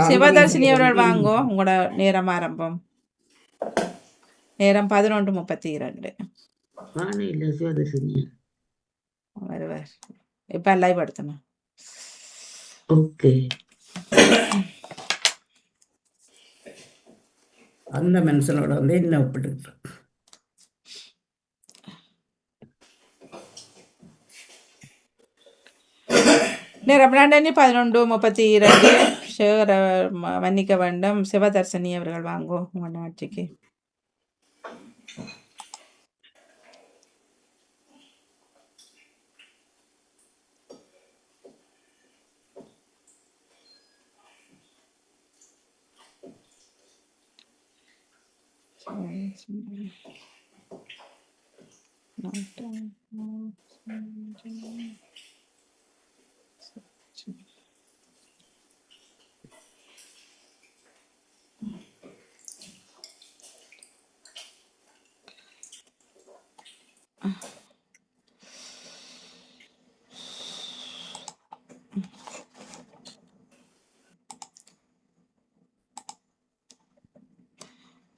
சிவதர்ஷினி அவர்கள் வாங்கோ. உங்களோட நேரம் ஆரம்பம். நேரம் 11:32. வருவார். இப்ப லைவ் படுத்தணும். ஓகே. அந்த மனுஷனோட வந்து என்ன ஒப்பிட்டு நேரம் 11:32. மன்னிக்க வேண்டும். சிவதர்ஷினி அவர்கள் வாங்கோ உங்க ஆட்சிக்கு.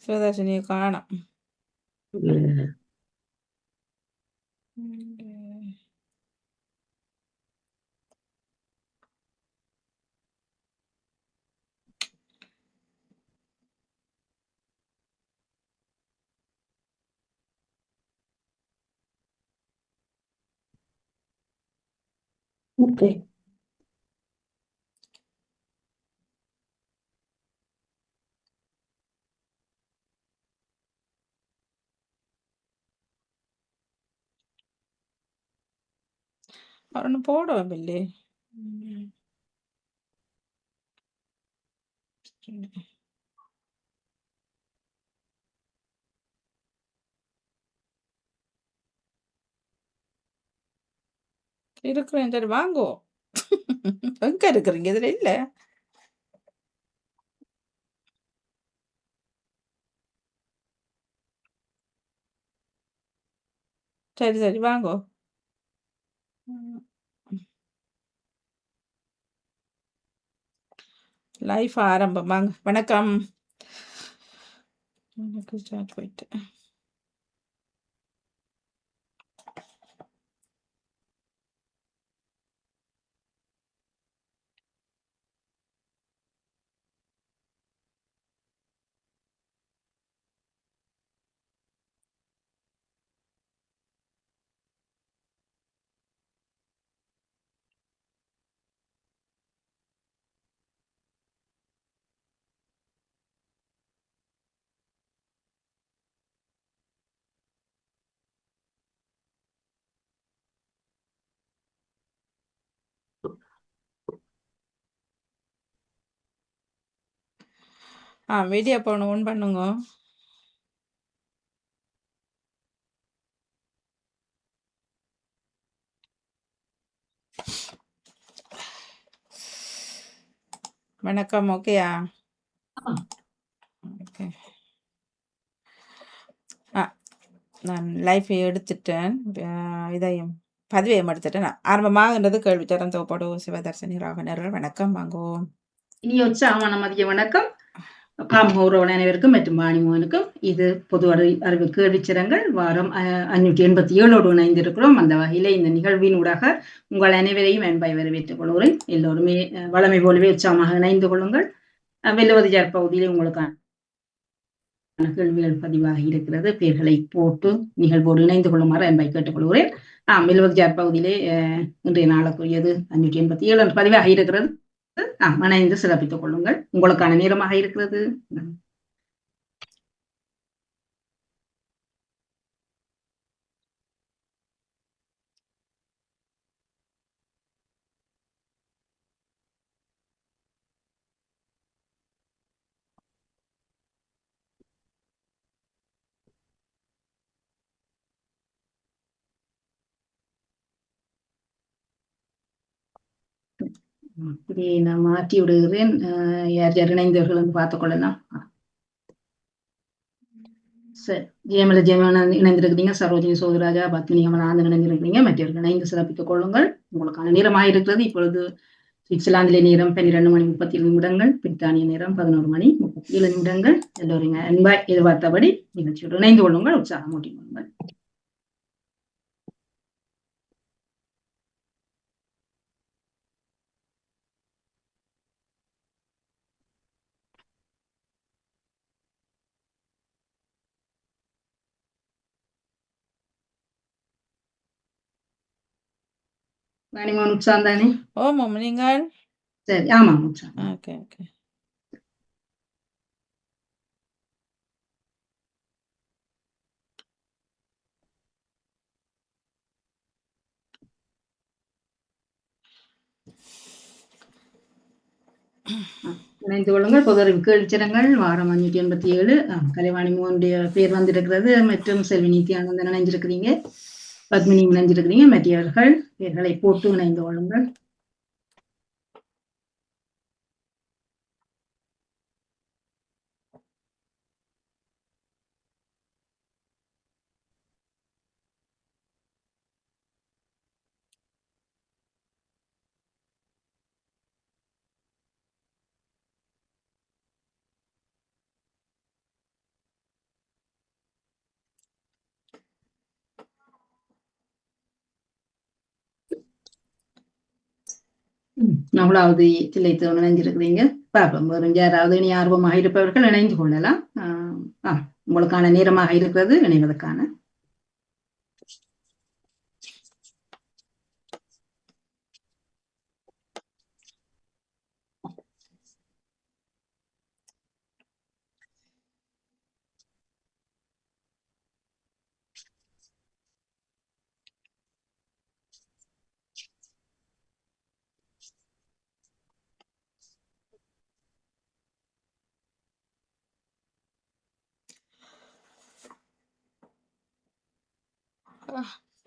சிவதர்ஷினியை காணும். ஓகே. அவனு போடுவோம் பில்லி. இருக்கிறேன் சரி வாங்கோ. எங்க இருக்கிறீங்க? இதுல இல்ல. சரி சரி வாங்கோ. லைஃப் ஆரம்பம். வாங்க. வணக்கம். ஸ்டார்ட் போயிட்டு வீடியோ போகணும். ஓன் பண்ணுங்க. வணக்கம். ஓகேயா? ஓகே. நான் லைஃப் எடுத்துட்டேன். இதையும் பதிவையும் எடுத்துட்டேன். ஆரம்பமாகன்றது கேள்வி தரம் தோப்போடு சிவதர்ஷினி ராகவனர்கள். வணக்கம். வாங்குவோம். இனி உற்சாகமான மதிய வணக்கம். பாமகோரவன் அனைவருக்கும் மற்றும் வாணிமோனுக்கும். இது பொது அறிவு கேள்விச்சிரங்கள் வாரம் 587 இணைந்திருக்கிறோம். அந்த வகையில இந்த நிகழ்வின் ஊடாக உங்கள் அனைவரையும் அன்பாய் வரவேற்றுக் கொள்கிறேன். எல்லோருமே வளமை போலவே உற்சாகமாக இணைந்து கொள்ளுங்கள். வெல்லுவதியார் பகுதியிலே உங்களுக்கான கேள்விகள் பதிவாகி இருக்கிறது. பெயர்களை போட்டு நிகழ்வோடு இணைந்து கொள்ளுமாறு அன்பாய் கேட்டுக்கொள்கிறேன். வெல்லுவதியார் பகுதியிலே இன்றைய நாளுக்குரியது 587 பதிவாகி இருக்கிறது. இணைந்து சிறப்பித்துக் கொள்ளுங்கள். உங்களுக்கான நேரமாக இருக்கிறது. அப்படி நான் மாற்றி விடுகிறேன். யார் யார் இணைந்தவர்கள் வந்து பார்த்துக் கொள்ளலாம். சரி, ஜெயமல ஜெயமலன் இணைந்திருக்கிறீங்க. சரோஜினி சோதராஜா, பத்மினி அமலானந்தன் இணைந்திருக்கிறீங்க. மற்றவர்கள் இணைந்து சிறப்பித்துக் கொள்ளுங்கள். உங்களுக்கான நேரமாக இருக்கிறது. இப்பொழுது சுவிட்சர்லாந்திலே நேரம் 12:37 பிரித்தானிய நேரம் 11:37 எல்லோரும் அன்பாய் எதிர்பார்த்தபடி நிகழ்ச்சியோடு இணைந்து கொள்ளுங்கள், உற்சாகம் ஊட்டிக் கொள்ளுங்கள். வாணிமோகன் உற்சாகம் தானே? ஓமாம் நீங்கள் சரி, ஆமா உற்சாகம். Okay okay. இணைந்து கொள்ளுங்கள். பொதுவறிவு கேள்விச்சரங்கள் வாரம் 587. கலைவாணி மோகனுடைய பேர் வந்திருக்கிறது மற்றும் செல்வி நித்யானந்தன் இணைஞ்சிருக்கிறீங்க, பத்மினி இணைஞ்சிருக்கிறீங்க. மற்றவர்கள் பேர்களை போட்டு இணைந்து கொள்ளுங்கள். நம்மளாவது தில்லைத்து இணைஞ்சிருக்கிறீங்க. பார்ப்போம், வேறு யாராவது இனி ஆர்வமாக இருப்பவர்கள் இணைந்து கொள்ளலாம். உங்களுக்கான நேரமாக இருக்கிறது இணைவதற்கான.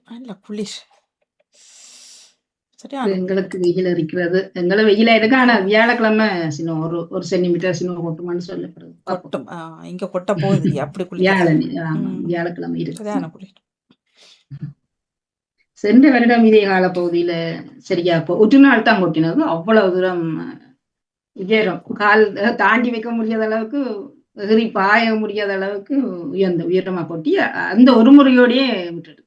நல்ல குளிர். சரியா எங்களுக்கு வெயில் இருக்கிறது, எங்களை வெயில இருக்கு. ஆனா வியாழக்கிழமை சின்ன ஒரு சென்டிமீட்டர் சின்ன கொட்டுமான்னு சொல்லப்படுது. கொட்டும். இங்க கொட்ட போகுது அப்படி குளிர். வியாழக்கிழமை இருக்கு. சரியான குளிர். சென்ற வருடம் இதே கால பகுதியில சரியா ஒற்று நாள் தான் கொட்டினது. அவ்வளவு தூரம் உயரம், கால் தாண்டி வைக்க முடியாத அளவுக்கு, எகிரி பாய முடியாத அளவுக்கு உயரமா கொட்டி அந்த ஒரு முறையோடயே விட்டுட்டு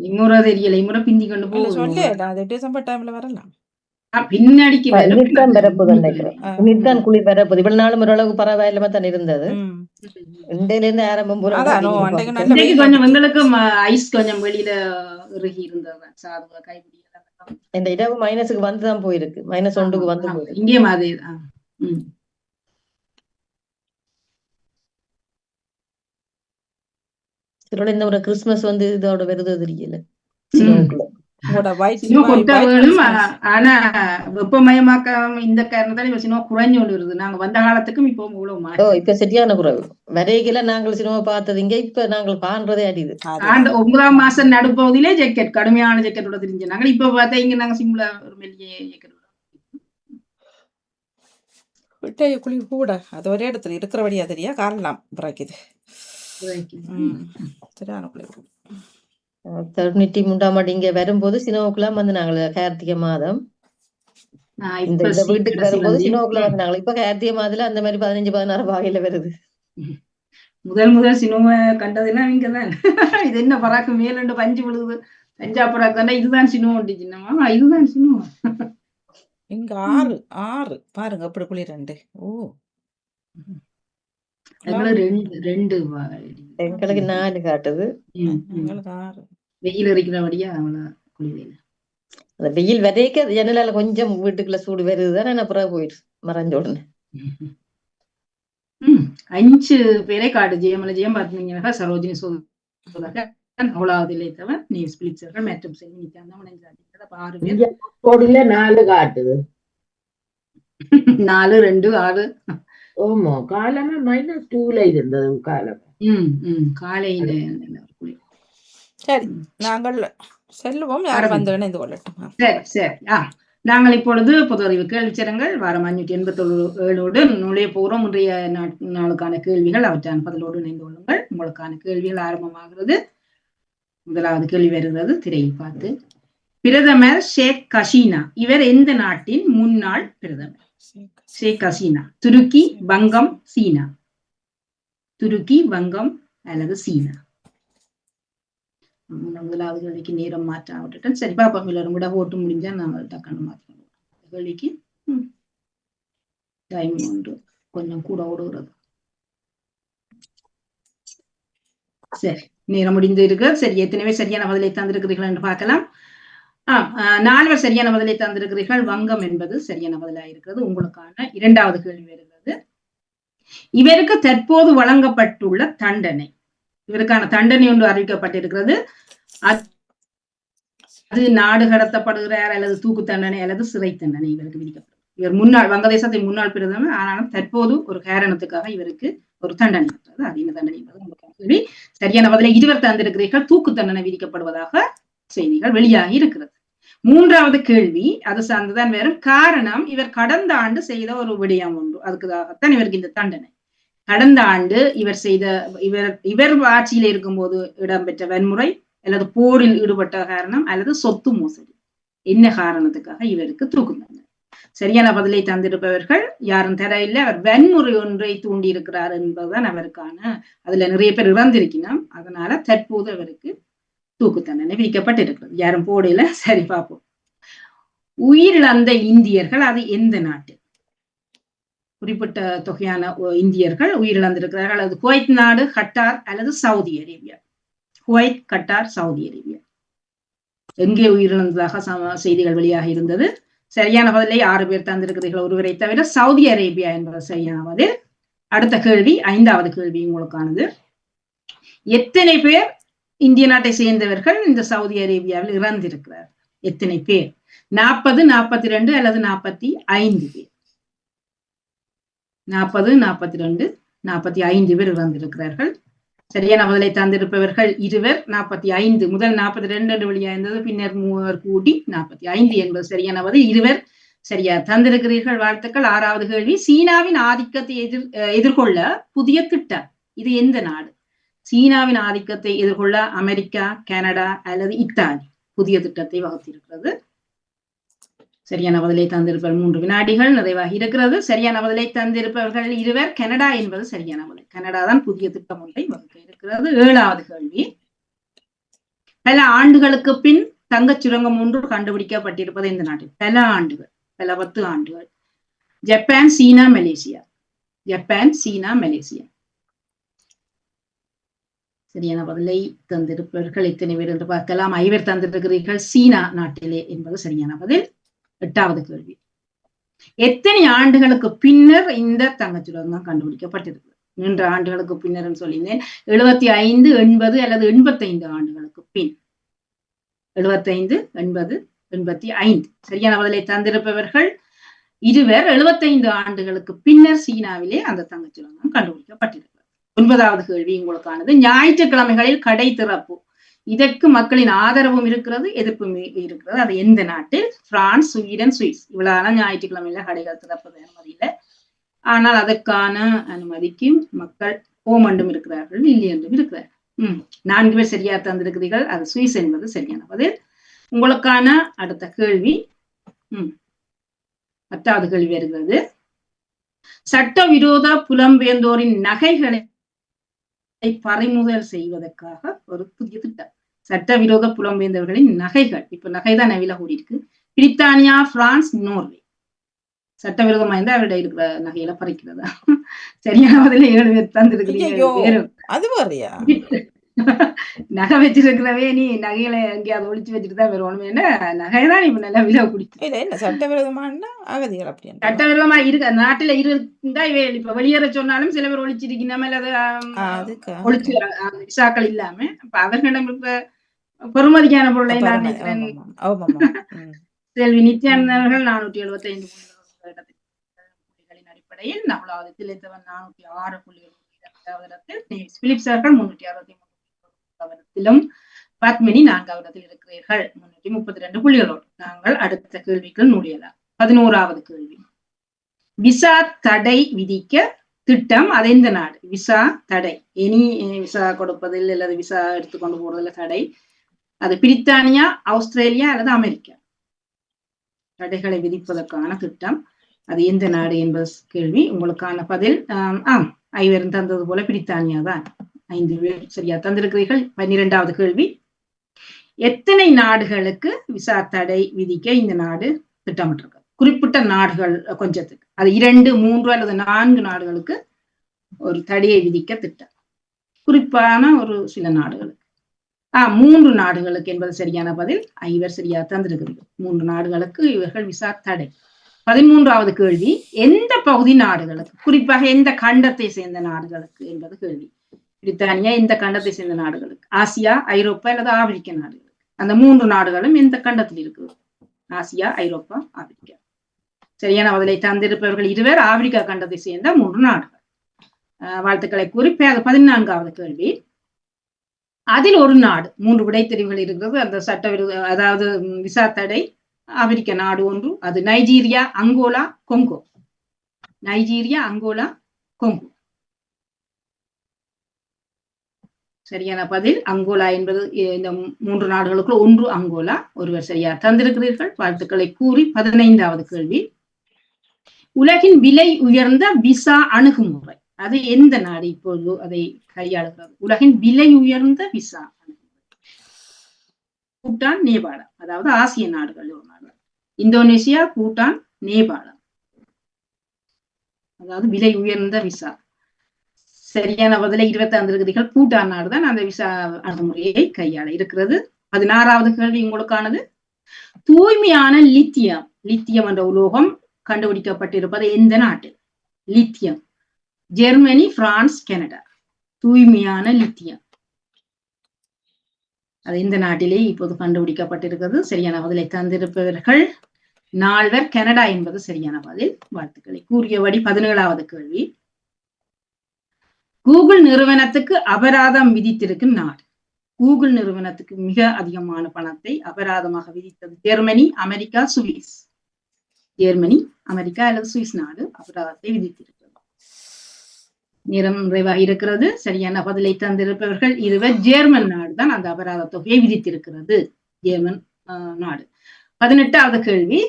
இம்முறை தெரியல, இம்முறை பிந்தி கொண்டு போகுது. டிசம்பர் டைம்ல வரலாம், பின்னாடிக்கு நினைக்கிறேன். குளிர் வரப்போகுது. இவ்வளவு நாளும் ஓரளவுக்கு பரவாயில்லாம தான் இருந்தது. இருந்து ஆரம்பம் கொஞ்சம் எங்களுக்கு ஐஸ் கொஞ்சம் வெளியில இறுகி இருந்தது. சாதுவா கைப்பிடி இந்த இடவு மைனஸுக்கு வந்துதான் போயிருக்கு, -1 வந்து போயிருக்கு. இங்கே மாதிரி இந்த ஒரு கிறிஸ்துமஸ் வந்து இதோட வருது தெரியல. ஆனா வெப்பமயமாக்கம் இந்த காரணத்தால சினிமா குறைஞ்சு கொண்டு வருது. நாங்க வந்த காலத்துக்கும் இப்போ இப்ப சரியான குறைவு. வரையில நாங்கள் சினிமா பார்த்தது இங்க, இப்ப நாங்கள் காண்றதே அடிது. 9ஆம் மாசம் நடுப்பகுதியிலே ஜெக்கெட், கடுமையான ஜெக்கெட்டோட தெரிஞ்சு நாங்க இப்ப பார்த்தா இங்க நாங்க சிம்லா ஒரு மெல்லிய ஜெக்கெட் குளிர் கூட அது ஒரே இடத்துல இருக்கிறபடியா தெரியா காரணம் பிறக்குது. சரியான குளிர். 93 இங்க வரும்போது சினோக்குலாம் வந்து நாங்கள் கார்த்திகை மாதம் இந்த வீட்டுக்கு வரும்போது சினோக்குள்ள வந்து நாங்கள் இப்ப கார்த்திகை மாதத்துல அந்த மாதிரி 15-16 வகையில வருது. முதல் சினிமா கண்டதுன்னா இங்கதான். இது என்ன பராக்கு மேல பஞ்சு விழுது, பஞ்சா பராக்கு இதுதான் சினிமா சின்னமா, இதுதான் சினிமா. இங்க 6 பாருங்க அப்படி குளிர். எங்களுக்கு 4 காட்டுது. வெயில் இருக்கிறபடியா குளிர். அந்த வெயில் வரைக்க ஜன்னலால கொஞ்சம் வீட்டுக்குள்ள சூடு வருதுதான், ஆனா அப்புறம் போயிடுச்சு மறைஞ்ச உடனே. 5 பேரை காட்டு. ஜெயம் பார்த்தீங்கன்னா சரோஜினி சொல்றாங்க, அவ்வளவு இளைத்தவன் நியூஸ் பிளிச்சர்கள் மற்றும் கோடில 4 காட்டுது. 4, 2, 6. ஓமோ காலமே -2ல இருந்தது காலம். காலையில. சரி, நாங்கள் செல்லுவோம். யார் வந்து இணைந்து கொள்ளட்டும். சரி. நாங்கள் இப்பொழுது பொது அறிவு கேள்விச்சரங்கள் வாரம் 587 நுழைய போகிறோம். இன்றைய நாளுக்கான கேள்விகள், அவற்றான பதிலோடு இணைந்து கொள்ளுங்கள். உங்களுக்கான கேள்விகள் ஆரம்பமாகிறது. முதலாவது கேள்வி வருகிறது, திரையை பார்த்து பிரதமர் ஷேக் ஹசீனா. இவர் எந்த நாட்டின் முன்னாள் பிரதமர்? ஷேக் ஹசீனா. துருக்கி, வங்கம், சீனா. துருக்கி, வங்கம் அல்லது சீனா. முதலாவது கேள்விக்கு நேரம் மாற்ற விட்டுட்டேன். சரி பாப்பா, எல்லாரும் கூட ஓட்டு முடிஞ்சா நாங்கள் டக்குன்னு மாற்றணும். கேள்விக்கு டைம் ஒன்று கொஞ்சம் கூட ஓடுகிறது. சரி, நேரம் முடிந்து இருக்கு. சரி, எத்தனைவே சரியான பதிலை தந்திருக்கிறீர்கள் என்று பார்க்கலாம். 4 சரியான பதிலை தந்திருக்கிறீர்கள். வங்கம் என்பது சரியான பதிலாக இருக்கிறது. உங்களுக்கான 2வது கேள்வி வருகிறது. இவருக்கு தற்போது வழங்கப்பட்டுள்ள தண்டனை, இவருக்கான தண்டனை ஒன்று அறிவிக்கப்பட்டிருக்கிறது. அது நாடு கடத்தப்படுகிறார் அல்லது தூக்கு தண்டனை அல்லது சிறை தண்டனை இவருக்கு விதிக்கப்படும். இவர் முன்னாள் வங்கதேசத்தின் முன்னாள் பிரதமர். ஆனாலும் தற்போது ஒரு காரணத்துக்காக இவருக்கு ஒரு தண்டனை இருக்கிறது. அது என்ன தண்டனை என்பது சரியான பதிலை 2 தந்திருக்கிறீர்கள். தூக்கு தண்டனை விதிக்கப்படுவதாக செய்திகள் வெளியாகி இருக்கிறது. 3வது கேள்வி அது சார்ந்துதான் வேறும். காரணம், இவர் கடந்த ஆண்டு செய்த ஒரு விடயம் ஒன்று, அதுக்குதான் இவருக்கு இந்த தண்டனை. கடந்த ஆண்டு இவர் ஆட்சியில் இருக்கும்போது இடம்பெற்ற வன்முறை அல்லது போரில் ஈடுபட்ட காரணம் அல்லது சொத்து மோசடி, என்ன காரணத்துக்காக இவருக்கு தூக்கு தண்டனை? சரியான பதிலை தந்திருப்பவர்கள் யாரும் தரையில்லை. அவர் வன்முறை ஒன்றை தூண்டி இருக்கிறார் என்பதுதான் அவருக்கான, அதுல நிறைய பேர் இறந்திருக்கணும். அதனால தற்போது அவருக்கு தூக்கு தண்டனை விதிக்கப்பட்டிருக்கிறது. யாரும் போடல. சரி, பார்ப்போம். உயிரிழந்த இந்தியர்கள் அது எந்த நாட்டு? குறிப்பிட்ட தொகையான இந்தியர்கள் உயிரிழந்திருக்கிறார்கள். அது குவைத் நாடு, கட்டார் அல்லது Saudi Arabia. Kuwait, Qatar, Saudi Arabia. எங்கே உயிரிழந்ததாக செய்திகள் வெளியாக இருந்தது. சரியான பதிலை 6 பேர் தந்திருக்கிறீர்கள், ஒருவரை தவிர. சவுதி அரேபியா என்பது சரியான பதில். அடுத்த கேள்வி, 5வது கேள்வி உங்களுக்கானது. எத்தனை பேர் இந்திய நாட்டை சேர்ந்தவர்கள் இந்த சவுதி அரேபியாவில் இறந்திருக்கிறார்? எத்தனை பேர்? 40, 42 அல்லது 45 பேர்? 40, 42, 45 பேர் இறந்திருக்கிறார்கள். சரியான பதிலை தந்திருப்பவர்கள் 2. 45 முதல் 42 என்று வெளியாயிருந்தது, பின்னர் 3 கூட்டி 45 என்பது சரியான பதில். 2 சரியா தந்திருக்கிறீர்கள், வாழ்த்துக்கள். 6வது கேள்வி, சீனாவின் ஆதிக்கத்தை எதிர்கொள்ள புதிய திட்டம் இது எந்த நாடு? சீனாவின் ஆதிக்கத்தை எதிர்கொள்ள அமெரிக்கா, கனடா அல்லது இத்தாலி புதிய திட்டத்தை வகுத்திருக்கிறது. சரியான பதிலை தந்திருப்பவர் 3 வினாடிகள் நிறைவாகி இருக்கிறது. சரியான பதிலை தந்திருப்பவர்கள் 2. கனடா என்பது சரியான பதில். கனடா தான் புதிய திட்டம் ஒன்றை வகுக்க இருக்கிறது. 7வது கேள்வி, பல ஆண்டுகளுக்கு பின் தங்கச் சுரங்கம் ஒன்று கண்டுபிடிக்கப்பட்டிருப்பது இந்த நாட்டில்? பல ஆண்டுகள், பல 10 ஆண்டுகள். ஜப்பான், சீனா, மலேசியா. ஜப்பான், சீனா, மலேசியா. சரியான பதிலை தந்திருப்பவர்கள் எத்தனை பேர் என்று பார்க்கலாம். 5 பேர் தந்திருக்கிறீர்கள். சீனா நாட்டிலே என்பது சரியான பதில். 8வது கேள்வி, எத்தனை ஆண்டுகளுக்கு பின்னர் இந்த தங்கச் சுரங்கம் கண்டுபிடிக்கப்பட்டிருக்கு? 3 ஆண்டுகளுக்கு பின்னர் சொல்லியிருந்தேன். 75, 80 அல்லது 85 ஆண்டுகளுக்கு பின். 75, 80, 85. சரியான பதிலை தந்திருப்பவர்கள் 2 பேர். 75 ஆண்டுகளுக்கு பின்னர் சீனாவிலே அந்த தங்கச் சுரங்கம் கண்டுபிடிக்கப்பட்டிருக்கு. 9வது கேள்வி உங்களுக்கானது. ஞாயிற்றுக்கிழமைகளில் கடை திறப்பு, இதற்கு மக்களின் ஆதரவும் இருக்கிறது, எதிர்ப்பும் இருக்கிறது. அது எந்த நாட்டில்? France, Sweden, Swiss. இவ்வளவு ஞாயிற்றுக்கிழமையில கடைகள் திறப்பது அனுமதி இல்லை. ஆனால் அதற்கான அனுமதிக்கு மக்கள் ஓமண்டும் இருக்கிறார்கள், இல்லை என்றும் இருக்கிறார்கள். 4 பேர் சரியா தந்திருக்கிறீர்கள். அது சுவிஸ் என்பது சரியான பதில். உங்களுக்கான அடுத்த கேள்வி 10வது கேள்வி வருகிறது. சட்டவிரோத புலம்பெயர்ந்தோரின் நகைகளை பறிமுதல் செய்வதற்காக ஒரு புதிய திட்டம். சட்டவிரோத புலம்பெயர்ந்தவர்களின் நகைகள், இப்ப நகைதான் விலை கூடி இருக்கு. பிரித்தானியா, பிரான்ஸ், நோர்வே. சட்டவிரோதமா இருந்தா அவருடைய இருக்கிற நகையில பறிக்கிறதா? சரியான பதில 7 பேர் தந்திருக்கிறீங்க. நகை வச்சிருக்கிறவே நீ நகையில எங்கேயாவது ஒழிச்சு வச்சுட்டுதான் வருவோம். என்ன நகைதான் இப்ப நல்லா விலை குடிச்சு சட்டவிரோதமா இருக்கு நாட்டுல இருந்தா இப்ப வெளியேற சொன்னாலும் சில பேர் ஒழிச்சிருக்கணும் அல்லது ஒழிச்சு விசாக்கள் இல்லாம இப்ப அவர்களிடம் இருக்கிற பெறுமதிக்கான பொருளை நான் நினைக்கிறேன். செல்வி நித்யானந்தர்கள் 475 புள்ளிகளின் அடிப்படையில் 4வது திளைத்தவன் 406 புள்ளிகள், பிலிப்ஸ் அவர்கள் 363 பத்மினி 4வது இடத்தில் இருக்கிறீர்கள் 332 புள்ளிகளோடு. நாங்கள் அடுத்த கேள்விக்குள் நுழையலாம். 11வது கேள்வி, விசா தடை விதிக்க திட்டம் அது எந்த நாடு? விசா தடை, எனி விசா கொடுப்பதில் அல்லது விசா எடுத்துக்கொண்டு போறதுல தடை அது பிரித்தானியா, ஆஸ்திரேலியா அல்லது அமெரிக்கா. தடைகளை விதிப்பதற்கான திட்டம் அது எந்த நாடு என்பது கேள்வி. உங்களுக்கான பதில் ஐவரும் தந்தது போல பிரித்தானியா தான். 5 பேர் சரியா தந்திருக்கிறீர்கள். 12வது கேள்வி, எத்தனை நாடுகளுக்கு விசா தடை விதிக்க இந்த நாடு திட்டமிட்டிருக்கு? குறிப்பிட்ட நாடுகள் கொஞ்சத்துக்கு, அது 2, 3 அல்லது 4 நாடுகளுக்கு ஒரு தடையை விதிக்க திட்டம். குறிப்பான ஒரு சில நாடுகளுக்கு 3 நாடுகளுக்கு என்பது சரியான பதில். ஐவர் சரியா தந்திருக்கிறது. 3 நாடுகளுக்கு இவர்கள் விசா தடை. 13வது கேள்வி, எந்த பகுதி நாடுகளுக்கு, குறிப்பாக எந்த கண்டத்தை சேர்ந்த நாடுகளுக்கு என்பது கேள்வி. பிரித்தானியா எந்த கண்டத்தை சேர்ந்த நாடுகளுக்கு? ஆசியா, ஐரோப்பா அல்லது ஆப்பிரிக்க நாடுகளுக்கு? அந்த 3 நாடுகளும் எந்த கண்டத்தில் இருக்குது? ஆசியா, ஐரோப்பா, ஆப்பிரிக்கா. சரியான பதிலை தந்திருப்பவர்கள் 2 ஆப்பிரிக்கா கண்டத்தை சேர்ந்த 3 நாடுகள். வாழ்த்துக்களை கூறி 14வது கேள்வி, அதில் ஒரு நாடு, 3 விடைத்தெரிவுகள் இருக்கிறது. அந்த சட்டவிரோத அதாவது விசா தடை ஆப்பிரிக்க நாடு ஒன்று, அது Nigeria, Angola, Congo. Nigeria, Angola, Congo. சரியான பதில் அங்கோலா என்பது இந்த 3 நாடுகளுக்குள் ஒன்று அங்கோலா. ஒருவர் சரியா தந்திருக்கிறீர்கள். வாழ்த்துக்களை கூறி 15வது கேள்வி, உலகின் விலை உயர்ந்த விசா அணுகுமுறை அது எந்த நாடு இப்போது அதை கையாளுகிறது? உலகின் விலை உயர்ந்த விசா அணுகுமுறை பூட்டான், நேபாளம். அதாவது ஆசிய நாடுகள் ஒரு நாடு. இந்தோனேசியா, பூட்டான், நேபாளம். அதாவது விலை உயர்ந்த விசா. சரியான பதிலை 25 இருக்கிறீர்கள். பூட்டான் நாடுதான் அந்த விசா அணுகுமுறையை கையாள இருக்கிறது. 16வது கேள்வி உங்களுக்கானது, தூய்மையான லித்தியம். லித்தியம் என்ற உலோகம் கண்டுபிடிக்கப்பட்டிருப்பது எந்த நாட்டில்? Lithium Germany, France, Canada. தூய்மையான லித்தியம் அது இந்த நாட்டிலே இப்போது கண்டுபிடிக்கப்பட்டிருக்கிறது. சரியான பதிலை தந்திருப்பவர்கள் 4 கனடா என்பது சரியான பதில். வாழ்த்துக்களை கூறியபடி 17வது கேள்வி, கூகுள் நிறுவனத்துக்கு அபராதம் விதித்திருக்கும் நாடு. கூகுள் நிறுவனத்துக்கு மிக அதிகமான பணத்தை அபராதமாக விதித்தது Germany, America, Swiss. Germany, America அல்லது சுவிஸ் நாடு அபராதத்தை விதித்திருக்கிறது. நேரம் நிறைவாக இருக்கிறது. சரியான பதிலை தந்திருப்பவர்கள் 2 ஜெர்மன் நாடு தான் அந்த அபராத தொகையை விதித்திருக்கிறது. ஜெர்மன் நாடு. 18வது கேள்வி,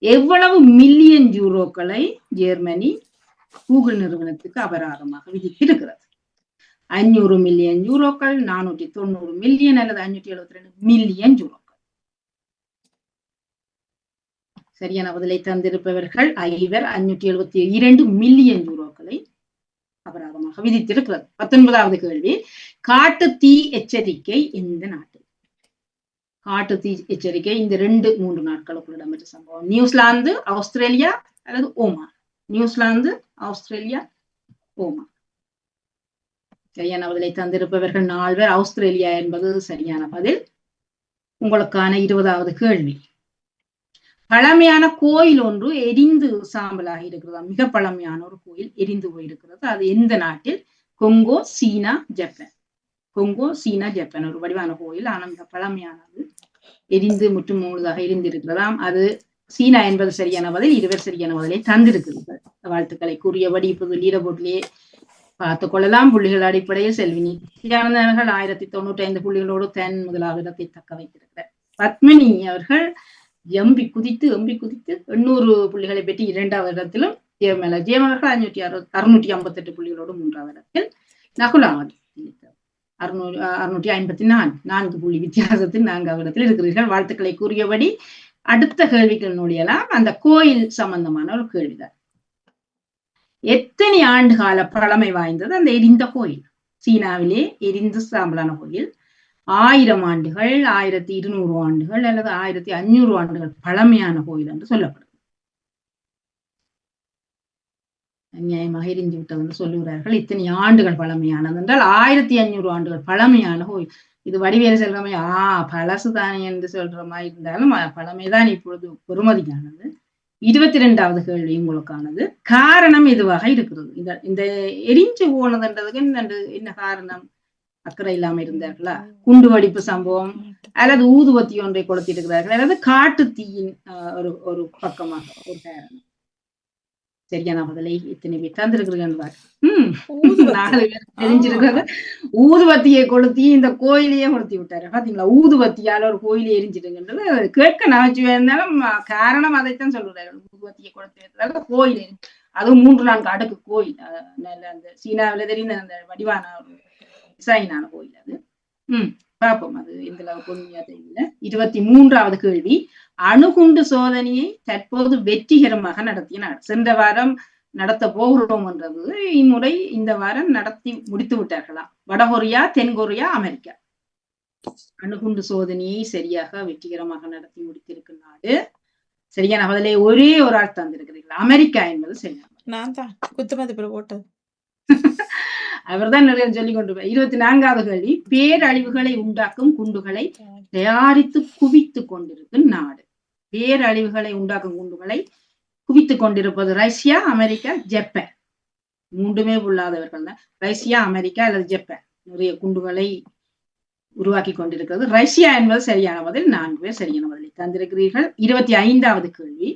எவ்வளவு மில்லியன் யூரோக்களை ஜெர்மனி கூகுள் நிறுவனத்துக்கு அபராதமாக விதித்திருக்கிறது? 500 மில்லியன் யூரோக்கள், 490 மில்லியன் அல்லது 572 மில்லியன் யூரோக்கள். சரியான பதிலை தந்திருப்பவர்கள் 572 மில்லியன் யூரோக்களை அபராதமாக விதித்திருக்கிறது. 19வது கேள்வி, காட்டு தீ எச்சரிக்கை எந்த நாட்டில்? காட்டு தீ எச்சரிக்கை இந்த 2-3 நாட்களுக்குள் இடம்பெற்ற சம்பவம். நியூசிலாந்து, ஆஸ்திரேலியா அல்லது ஓமான்? New Zealand, Australia, Oman. சரியான பதிலை தந்திருப்பவர்கள் 4 ஆஸ்திரேலியா என்பது சரியான பதில். உங்களுக்கான 20வது கேள்வி, பழமையான கோயில் ஒன்று எரிந்து சாம்பலாக இருக்கிறதா? மிக பழமையான ஒரு கோயில் எரிந்து போயிருக்கிறது. அது எந்த நாட்டில்? கொங்கோ, சீனா, ஜப்பான். கொங்கோ, சீனா, ஜப்பான். ஒரு வடிவான கோயில், ஆனால் மிக பழமையானது, எரிந்து முற்று முழுதாக எரிந்திருக்கிறதாம். அது சீனா என்பது சரியான பதில். 2 சரியான பதிலை தந்திருக்கிறீர்கள். வாழ்த்துக்களை கூறியபடி இப்போது லீடர் போர்டிலேயே பார்த்துக் கொள்ளலாம். புள்ளிகள் அடிப்படையில் செல்வி நித்யானந்தர்கள் 1095 புள்ளிகளோடு தன் முதலாவது இடத்தை தக்க வைத்திருக்கிறார். பத்மினி அவர்கள் எம்பி குதித்து 800 புள்ளிகளை பெற்று 2வது இடத்திலும், ஜெயம் அவர்கள் 658 புள்ளிகளோடு 3வது இடத்தில், நகுலாவதி 654 புள்ளி வித்தியாசத்தில் 4வது இடத்தில் இருக்கிறீர்கள். வாழ்த்துக்களை கூறியபடி அடுத்த கேள்விகள் நுழையலாம். அந்த கோயில் சம்பந்தமான ஒரு கேள்விதான். எத்தனை ஆண்டு கால பழமை வாய்ந்தது அந்த எரிந்த கோயில்? சீனாவிலே எரிந்து சாம்பலான கோயில் 1000 ஆண்டுகள், 1200 ஆண்டுகள் அல்லது 1500 ஆண்டுகள் பழமையான கோயில் என்று சொல்லப்படுது. அநியாயமாக எரிந்து விட்டது என்று சொல்லுகிறார்கள். இத்தனை ஆண்டுகள் பழமையானது என்றால் 1500 ஆண்டுகள் பழமையான கோயில். இது வடிவேலு செல்வமே பழசுதானே என்று சொல்ற மாதிரி இருந்தாலும் பழமைதான் இப்பொழுது பெறுமதியானது. 22வது கேள்வி உங்களுக்கானது. காரணம் எதுவாக இருக்கிறது? இந்த எரிஞ்சு போனதுன்றதுக்கு என்ன காரணம்? அக்கறை இல்லாம இருந்தார்களா? குண்டு வெடிப்பு சம்பவம் அல்லது ஊதுவத்தி ஒன்றை கொளுத்திருக்கிறார்கள் அல்லது காட்டு தீயின் ஒரு பக்கமாக ஒரு காரணம். சரியான பதிலை இத்தனை பேர் தந்திருக்கிறீர்கள். ஊதுபத்தி 4 பேர் தெரிஞ்சிருக்கிறது. ஊதுபத்தியை கொளுத்தி இந்த கோயிலையே கொளுத்தி விட்டாரு. பாத்தீங்களா, ஊதுபத்தியால ஒரு கோயிலை எரிஞ்சிடுங்கன்றது கேட்க நகைச்சுவை இருந்தாலும் காரணம் அதைத்தான் சொல்றாரு. ஊதுபத்தியை கொளுத்தி வைத்ததால கோயில், அதுவும் 3-4 அடுக்கு கோயில். நல்ல அந்த சீனாவில தெரிந்த அந்த வடிவான ஒரு டிசைனான கோயில் அது. பார்ப்போம் அது எந்த அளவுக்கு உண்மையா தெரியல. 23வது கேள்வி. அணுகுண்டு சோதனையை தற்போது வெற்றிகரமாக நடத்திய நாடு. சென்ற வாரம் நடத்த போகிறோம் என்றது இம்முறை இந்த வாரம் நடத்தி முடித்து விட்டார்களா? வடகொரியா, தென்கொரியா, அமெரிக்கா? அணுகுண்டு சோதனையை சரியாக வெற்றிகரமாக நடத்தி முடித்திருக்கும் நாடு. சரியான பதிலே ஒரே ஒரு ஆள் தந்திருக்கிறீர்கள். அமெரிக்கா என்பது சரியான. நான் தான் குத்துமதிப்பில் போட்டது. அவர் தான் நிறைய சொல்லிக் கொண்டு 24வது கேள்வி. பேரழிவுகளை உண்டாக்கும் குண்டுகளை தயாரித்து குவித்து கொண்டிருக்கும் நாடு. பேரழிவுகளை உண்டாக்கும் குண்டுகளை குவித்துக் கொண்டிருப்பது ரஷ்யா, அமெரிக்கா, ஜப்பான். 3மே பொல்லாதவர்கள் தான். ரஷ்யா, அமெரிக்கா அல்லது ஜப்பான் நிறைய குண்டுகளை உருவாக்கி கொண்டிருக்கிறது. ரஷ்யா என்பது சரியான பதில். 4 பேர் சரியான பதிலை தந்திருக்கிறீர்கள். 25வது கேள்வி.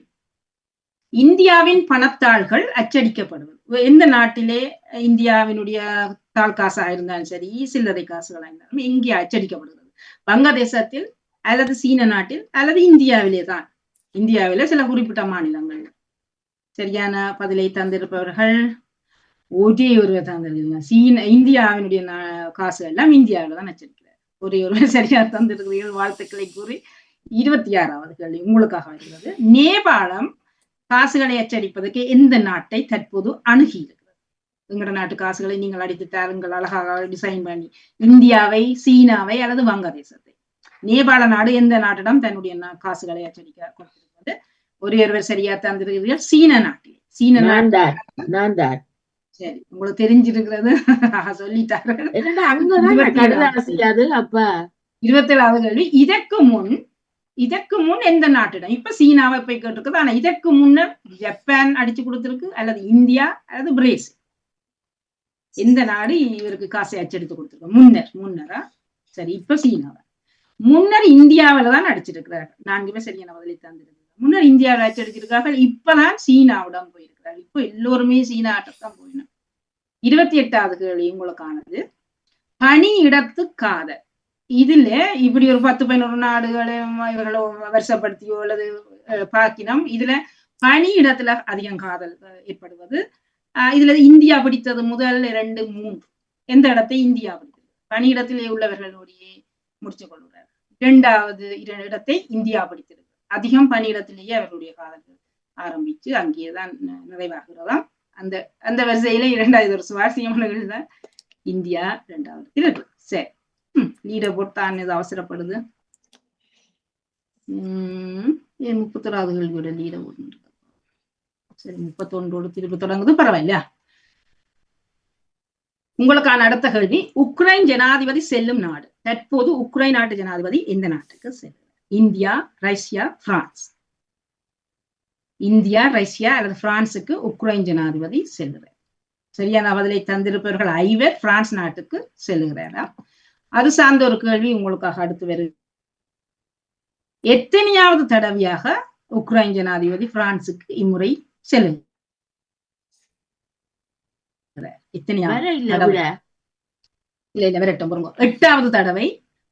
இந்தியாவின் பணத்தாள்கள் அச்சடிக்கப்படுவது எந்த நாட்டிலே? இந்தியாவினுடைய தாள் காசா இருந்தாலும் சரி, சில்லறை காசுகளா இருந்தாலும் எங்கே அச்சடிக்கப்படுகிறது? வங்கதேசத்தில் அல்லது சீன நாட்டில் அல்லது இந்தியாவிலே தான். இந்தியாவில சில குறிப்பிட்ட மாநிலங்கள். சரியான பதிலை தந்திருப்பவர்கள் ஒரே ஒருவர் தந்திருக்கிறீங்க. இந்தியாவினுடைய காசு எல்லாம் இந்தியாவில தான் அச்சடிக்கிறார். ஒரே ஒருவர் சரியா தந்திருக்கிறீர்கள். வாழ்த்துக்களை கூறி 26வது கேள்வி உங்களுக்காக வருகிறது. நேபாளம் காசுகளை அச்சடிப்பதற்கு எந்த நாட்டை தற்போது அணுகி இருக்கிறது? எங்கட நாட்டு காசுகளை நீங்கள் அடித்து தாருங்கள் அழகாக டிசைன் பண்ணி. இந்தியாவை, சீனாவை அல்லது வங்கதேசத்தை? நேபாள நாடு எந்த நாட்டிடம் தன்னுடைய காசுகளை அச்சடிக்க கொடுத்திருக்கிறது? ஒருவர் சரியா தந்திருக்கிறீர்கள். சீன நாட்டில். சீன நாட்டு சரி, உங்களுக்கு தெரிஞ்சிருக்கிறது. சொல்லிட்டாரு. 27வது கேள்வி. இதற்கு முன் எந்த நாட்டிடம்? இப்ப சீனாவை போய் கேட்டிருக்குது. ஆனா இதற்கு முன்னர் ஜப்பான் அடிச்சு கொடுத்திருக்கு அல்லது இந்தியா அல்லது பிரேசில். எந்த நாடு இவருக்கு காசை அச்சடித்து கொடுத்திருக்கு? முன்னரா? சரி, இப்ப சீனாவை. முன்னர் இந்தியாவில தான் அடிச்சிருக்கிறார்கள். 4 பேர் சரியான பதிலை தந்திருக்கிறார்கள். முன்னர் இந்தியாவில் அச்சடிச்சிருக்கார்கள். இப்பதான் சீனாவிடம் போயிருக்கிறார்கள். இப்ப எல்லோருமே சீனா ஆட்டத்தான் போயிடும். 28வது கேள்வி உங்களுக்கானது. பணி இடத்து காதல். இதுல இப்படி ஒரு 10-11 நாடுகளை இவர்களை வருஷப்படுத்தியோ அல்லது பாக்கினம். இதுல பணி இடத்துல அதிகம் காதல் ஏற்படுவது. இதுல இந்தியா பிடித்தது முதல் 2, 3. எந்த இடத்தை இந்தியா பிடித்தது? பணியிடத்திலே உள்ளவர்களுடைய முடிச்சு கொள்கிறார். 2வது இடத்தை இந்தியா பிடித்திருக்கு. அதிகம் பணியிடத்திலேயே அவர்களுடைய காதல் ஆரம்பிச்சு அங்கேதான் நிறைவாகிறதாம். அந்த வரிசையில 2வது ஒரு சுவாரஸ்யமான தான் இந்தியா 2வது இருக்கு. சரி, லீடர் போட்டான் இது அவசரப்படுது. 31வது கேள்வியோட லீடர் போட்டு சரி, 31 திருப்பி தொடங்குது. பரவாயில்ல. உங்களுக்கான அடுத்த கேள்வி. உக்ரைன் ஜனாதிபதி செல்லும் நாடு. தற்போது உக்ரைன் நாட்டு ஜனாதிபதி எந்த நாட்டுக்கு செல்லும்? India, Russia, France? India, Russia அல்லது பிரான்சுக்கு உக்ரைன் ஜனாதிபதி செல்கிறார். சரியான பதிலை தந்திருப்பவர்கள் 5 பேர் பிரான்ஸ் நாட்டுக்கு செல்லுகிறாரா? அது சார்ந்த ஒரு கேள்வி உங்களுக்காக அடுத்து வருது. எத்தனையாவது தடவையாக உக்ரைன் ஜனாதிபதி பிரான்சுக்கு இம்முறை செல்லுகிறார்? இல்ல வரட்டும் பாருங்க. 8வது தடவை,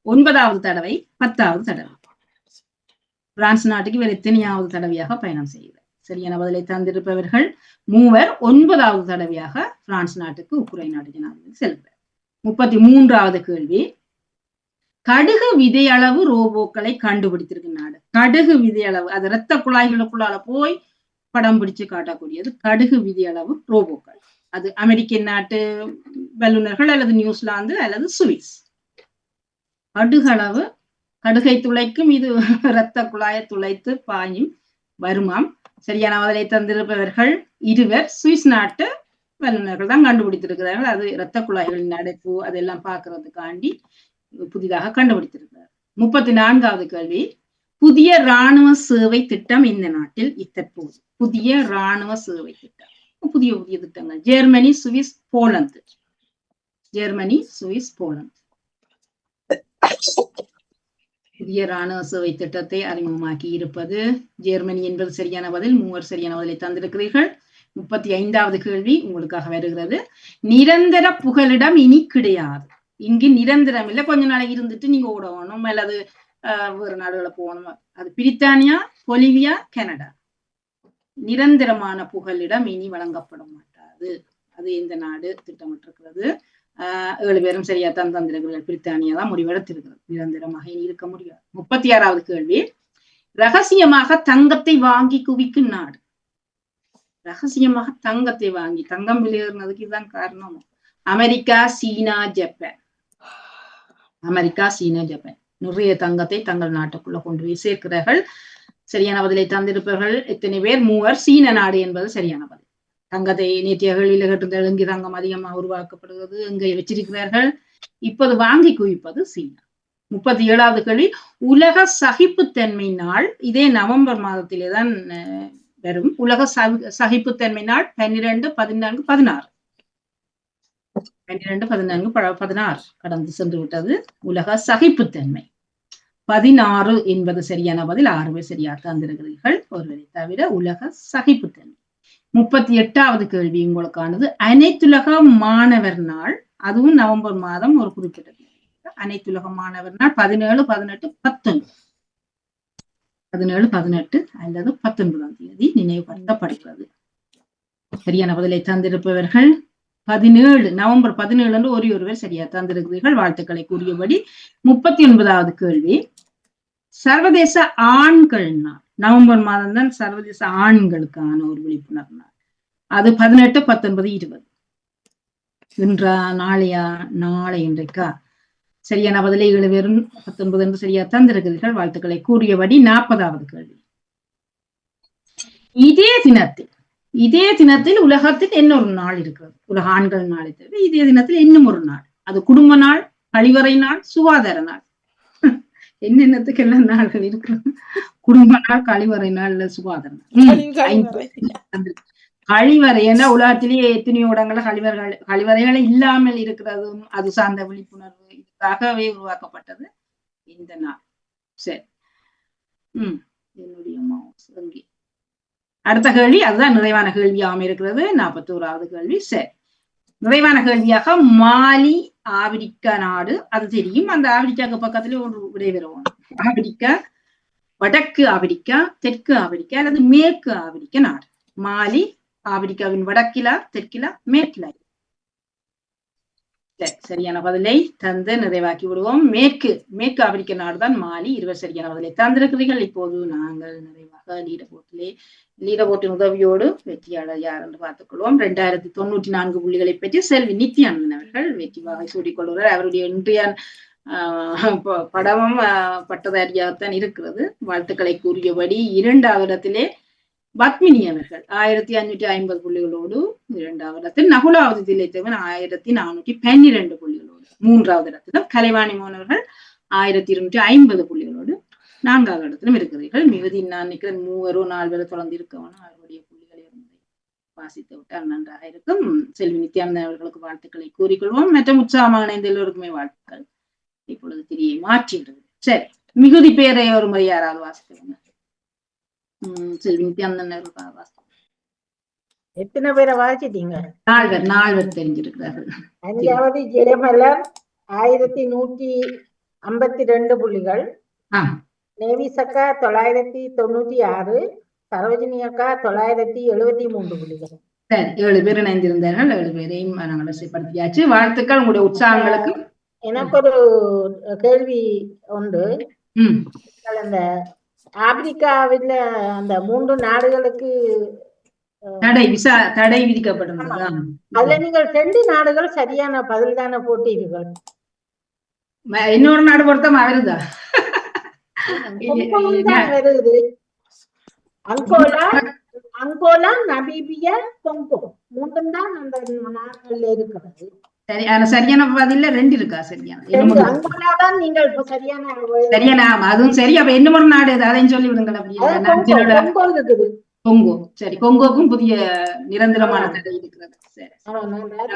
9வது தடவை, 10வது தடவை. பிரான்ஸ் நாட்டுக்கு இவர் எத்தனையாவது தடவையாக பயணம் செய்கிறார்? சரியான பதிலை தந்திருப்பவர்கள் 3 பேர். 9வது தடவையாக பிரான்ஸ் நாட்டுக்கு உக்ரைன் நாட்டு ஜனாதிபதி செல்கிறார். 33வது கேள்வி. கடுகு விதையளவு ரோபோக்களை கண்டுபிடித்திருக்கு நாடு. கடுகு விதையளவு, அது இரத்த குழாய்களுக்குள்ளால போய் படம் பிடிச்சு காட்டக்கூடியது கடுகு விதையளவு ரோபோக்கள். அது அமெரிக்க நாட்டு வல்லுநர்கள் அல்லது நியூசிலாந்து அல்லது சுவிஸ். கடுகளவு, கடுகை துளைக்கும் இது இரத்த குழாயை துளைத்து பாயும் வருமாம். சரியான பதிலை தந்திருப்பவர்கள் 2 பேர். சுவிஸ் நாட்டு வல்லுநர்கள் தான் கண்டுபிடித்திருக்கிறார்கள். அது இரத்த குழாய்களின் அடைப்பு அதெல்லாம் பார்க்கறதுக்காண்டி புதிதாக கண்டுபிடித்திருக்கிறார். 34வது கேள்வி. புதிய இராணுவ சேவை திட்டம் இந்த நாட்டில் தற்போது? புதிய இராணுவ சேவை திட்டம், புதிய திட்டங்கள். Germany, Swiss, Poland. Germany, Swiss, Poland புதிய இராணுவ சேவை திட்டத்தை அறிமுகமாக்கி இருப்பது ஜெர்மனி என்பது சரியான பதில். 3 சரியான பதிலை தந்திருக்கிறீர்கள். 35வது கேள்வி உங்களுக்காக வருகிறது. நிரந்தர புகலிடம் இனி கிடையாது. இங்கு நிரந்தரம் இல்லை, கொஞ்ச நாளைக்கு இருந்துட்டு நீங்க ஓடணும் அல்லது வேறு நாடுகளை போகணும். அது பிரித்தானியா, பொலிவியா, கனடா. நிரந்தரமான புகலிடம் இனி வழங்கப்பட மாட்டாது. அது எந்த நாடு திட்டமிட்டிருக்கிறது? 7 பேரும் சரியா தான் தந்திருக்கிறார்கள். பிரித்தானியா தான் முடிவெடுத்திருக்கிறது. நிரந்தரமாக இனி இருக்க முடியாது. 36வது கேள்வி. ரகசியமாக தங்கத்தை வாங்கி குவிக்கும் நாடு. ரகசியமாக தங்கத்தை வாங்கி, தங்கம் விலையேறினதுக்கு இதுதான் காரணம். அமெரிக்கா, சீனா, ஜப்பான். அமெரிக்கா, சீனா, ஜப்பான் நிறைய தங்கத்தை தங்கள் நாட்டுக்குள்ள கொண்டு போய் சேர்க்கிறார்கள். சரியான பதிலை தந்திருப்பவர்கள் எத்தனை பேர்? 3. சீன நாடு என்பது சரியான பதில். தங்கத்தை நேற்றைய கேள்வியில கேட்டிருந்தால் எங்கு தங்கம் அதிகமாக உருவாக்கப்படுகிறது, எங்கே வச்சிருக்கிறார்கள்? இப்போது வாங்கி குவிப்பது சீனா. 37வது கேள்வி. உலக சகிப்புத்தன்மை நாள் இதே நவம்பர் மாதத்திலே தான் வரும். உலக சகிப்புத்தன்மை நாள் 12, 14, 16. 12, 14, 16 கடந்து சென்று விட்டது. உலக சகிப்புத்தன்மை 16 என்பது சரியான பதில். 6 பேர் சரியாக தந்திருக்கிறீர்கள், ஒருவரை தவிர. உலக சகிப்புத்தன்மை. 38வது கேள்வி உங்களுக்கானது. அனைத்துலக மாணவர் நாள், அதுவும் நவம்பர் மாதம் ஒரு குறிப்பிட்ட அனைத்துலக மாணவர் நாள் 17, 18, 19. 17, 18 அல்லது 19ஆம் தேதி நினைவுபடுத்தப்படுகிறது. சரியான பதிலை தந்திருப்பவர்கள் 17, நவம்பர் 17 என்று ஒருவர் சரியா தந்திருக்கிறீர்கள், வாழ்த்துக்களை கூறியபடி. 39வது கேள்வி. சர்வதேச ஆண்கள் நாள். நவம்பர் மாதம் தான் சர்வதேச ஆண்களுக்கான ஒரு விழிப்புணர்வு நாள். அது 18, 19, 20. இன்றா, நாளையா? நாளை, இன்றைக்கா? சரியான பதிலை 7 பேரும் 19 என்று சரியா தந்திருக்கிறீர்கள், வாழ்த்துக்களை கூறியபடி. 40வது கேள்வி. இதே தினத்தில் உலகத்தில் இன்னொரு நாள் இருக்கிறது. உலக ஆண்கள் நாளை தவிர இதே தினத்தில் இன்னும் ஒரு நாள். அது குடும்ப நாள், கழிவறை நாள், சுகாதார நாள். என்னென்னத்துக்கு எல்லாம் நாள்கள் இருக்கிறது? குடும்ப நாள், கழிவறை நாள், சுகாதார நாள். கழிவறை ஏன்னா உலகத்திலேயே எத்தனையோ இடங்கள்ல கழிவறைகள் இல்லாமல் இருக்கிறதும் அது சார்ந்த விழிப்புணர்வு இதுக்காகவே உருவாக்கப்பட்டது இந்த நாள். சரி. என்னுடைய வங்கி. அடுத்த கேள்வி, அதுதான் நிறைவான கேள்வியாக இருக்கிறது. 41வது கேள்வி. சரி, நிறைவான கேள்வியாக மாலி ஆப்பிரிக்கா நாடு, அது தெரியும். அந்த ஆப்பிரிக்காவுக்கு பக்கத்துல ஒரு விடை பெறுவோம். ஆப்பிரிக்கா, வடக்கு ஆப்பிரிக்கா, தெற்கு ஆப்பிரிக்கா அல்லது மேற்கு ஆப்பிரிக்க நாடு. மாலி ஆப்பிரிக்காவின் வடக்கிலா, தெற்கிலா, மேற்கிலா? சரியான பதிலை தந்து நிறைவாக்கி விடுவோம். மேற்கு ஆப்பிரிக்க நாடுதான் மாலி. 20 சரியான பதிலை தந்திருக்கிறீர்கள். இப்போது நாங்கள் நிறைவாக லீடர்போர்ட்டின் உதவியோடு வெற்றியாளர் யார் என்று பார்த்துக் கொள்வோம். 2094 புள்ளிகளை பெற்று செல்வி நித்யானந்தன் அவர்கள் வெற்றி வாகை சூடிக் கொள்கிறார். அவருடைய இன்றைய படமும் பட்டதாரியாகத்தான் இருக்கிறது. வாழ்த்துக்களை கூறியபடி 2வது இடத்திலே பத்மினி அவர்கள் 1550 புள்ளிகளோடு 2வது இடத்தில். நகுலாவது தில்லைத்தேவன் 1412 புள்ளிகளோடு 3வது இடத்திலும். கலைவாணி மோனவர்கள் 1250 புள்ளிகளோடு 4வது இடத்திலும் இருக்கிறீர்கள். மிகுதி நான் நினைக்கிறேன் 3 4 தொடர்ந்து இருக்கவனும் அவருடைய புள்ளிகளை வாசித்து விட்டால் நன்றாக இருக்கும். செல்வி நித்யானந்தன் அவர்களுக்கு வாழ்த்துக்களை கூறிக்கொள்வோம். மற்றும் உற்சாகமாக இணைந்த எல்லோருக்குமே வாழ்த்துக்கள். இப்பொழுது திரியை மாற்றி விடுது. சரி, மிகுதி பேரை ஒரு முறை யாராவது வாசிக்கிறவங்க? செல்வி நித்யானந்தன் அவர்களுக்காக வாசித்து. எத்தனை பேரை வாசிட்டீங்க? 4 தெரிஞ்சிருக்கிறார்கள். 5வது ஜெயமலர் 1152 புள்ளிகள். நேவிசக்கா 996, சரோஜினி அக்கா 973 புள்ளிகள். சரி, 7 பேர் இணைந்திருந்தார்கள். 7 பேரையும் நாங்கள் வரிசைப்படுத்தியாச்சு. வாழ்த்துக்கள் உங்களுடைய உற்சாகங்களுக்கு. எனக்கு ஒரு கேள்வி உண்டு. அந்த ஆப்பிரிக்காவில் அந்த 3 நாடுகளுக்கு தடை விதிக்கப்பட்டிருந்தது. அதுல நீங்கள் 2 நாடுகள் சரியான பதில் தானே போட்டீர்கள். இன்னொரு நாடு பொறுத்தம் அவருதான் வருது. அங்கோலா, நமீபியா, கொங்கோ 3 தான் அந்த நாடுகள்ல இருக்கிறது. சரியான பதில 2 இருக்கா? சரியான நீங்கள் சரியான அதுவும் சரி. அப்ப என்ன ஒரு நாடு அதையும் சொல்லி விடுங்கள். கொங்கோ. சரி, கொங்கோக்கும் புதிய நிரந்தரமான தடை இருக்கிறது. சரி,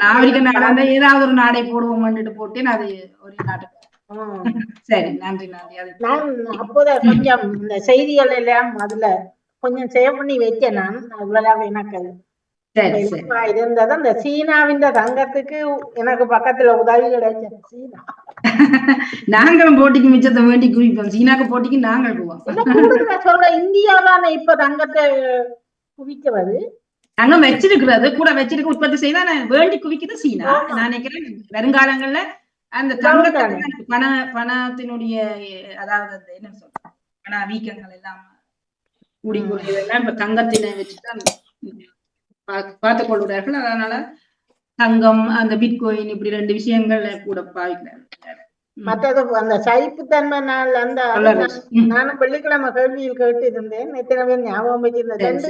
ஆப்பிரிக்க நாடு ஏதாவது ஒரு நாடை போடுவோம் போட்டேன். அது ஒரு நாட்டுக்கு. சரி, நன்றி. நான் அப்போதான் கொஞ்சம் இந்த செய்திகள் எல்லாம் அதுல கொஞ்சம் சேவ் பண்ணி வைக்க நான் அவ்வளவு எனக்கு சரி சரி இப்ப இருந்தது அந்த சீனாவின் தங்கத்துக்கு எனக்கு பக்கத்துல உதவி கிடைச்சது சீனா. நாங்களும் போட்டிக்கு மிச்சத்தை வேண்டி குவிப்போம். சீனாக்கு போட்டிக்கு நாங்கள் போவோம். இல்ல கூடுதலா சொல்ற இந்தியா தானே இப்ப தங்கத்தை குவிக்கிறது. தங்கம் வச்சிருக்கிறது கூட வச்சிருக்க உற்பத்தி செய்தா வேண்டி குவிக்குது சீனா. ஆமா. நான் நினைக்கிறேன் வருங்காலங்கள்ல அந்த உதவும் தங்கத்தை தானே. பணத்தினுடைய அதாவது அந்த என்ன சொல்ற பண வீக்கங்கள் எல்லாம் கூடிக்கூடியதெல்லாம் இப்ப தங்கத்தினை வச்சுதான் பார்த்துக் கொள்கிறார்கள். அதனால தங்கம் அந்த பிட்கோயின் இப்படி 2 விஷயங்கள்ல கூட பாவிக்கிறார்கள். மற்றது அந்த சகிப்புத்தன்மை நாள் அந்த நானும் வெள்ளிக்கிழமை கேள்வியில் கேட்டு இருந்தேன். எத்தனை பேர் ஞாபகம் வச்சிருந்தேன்.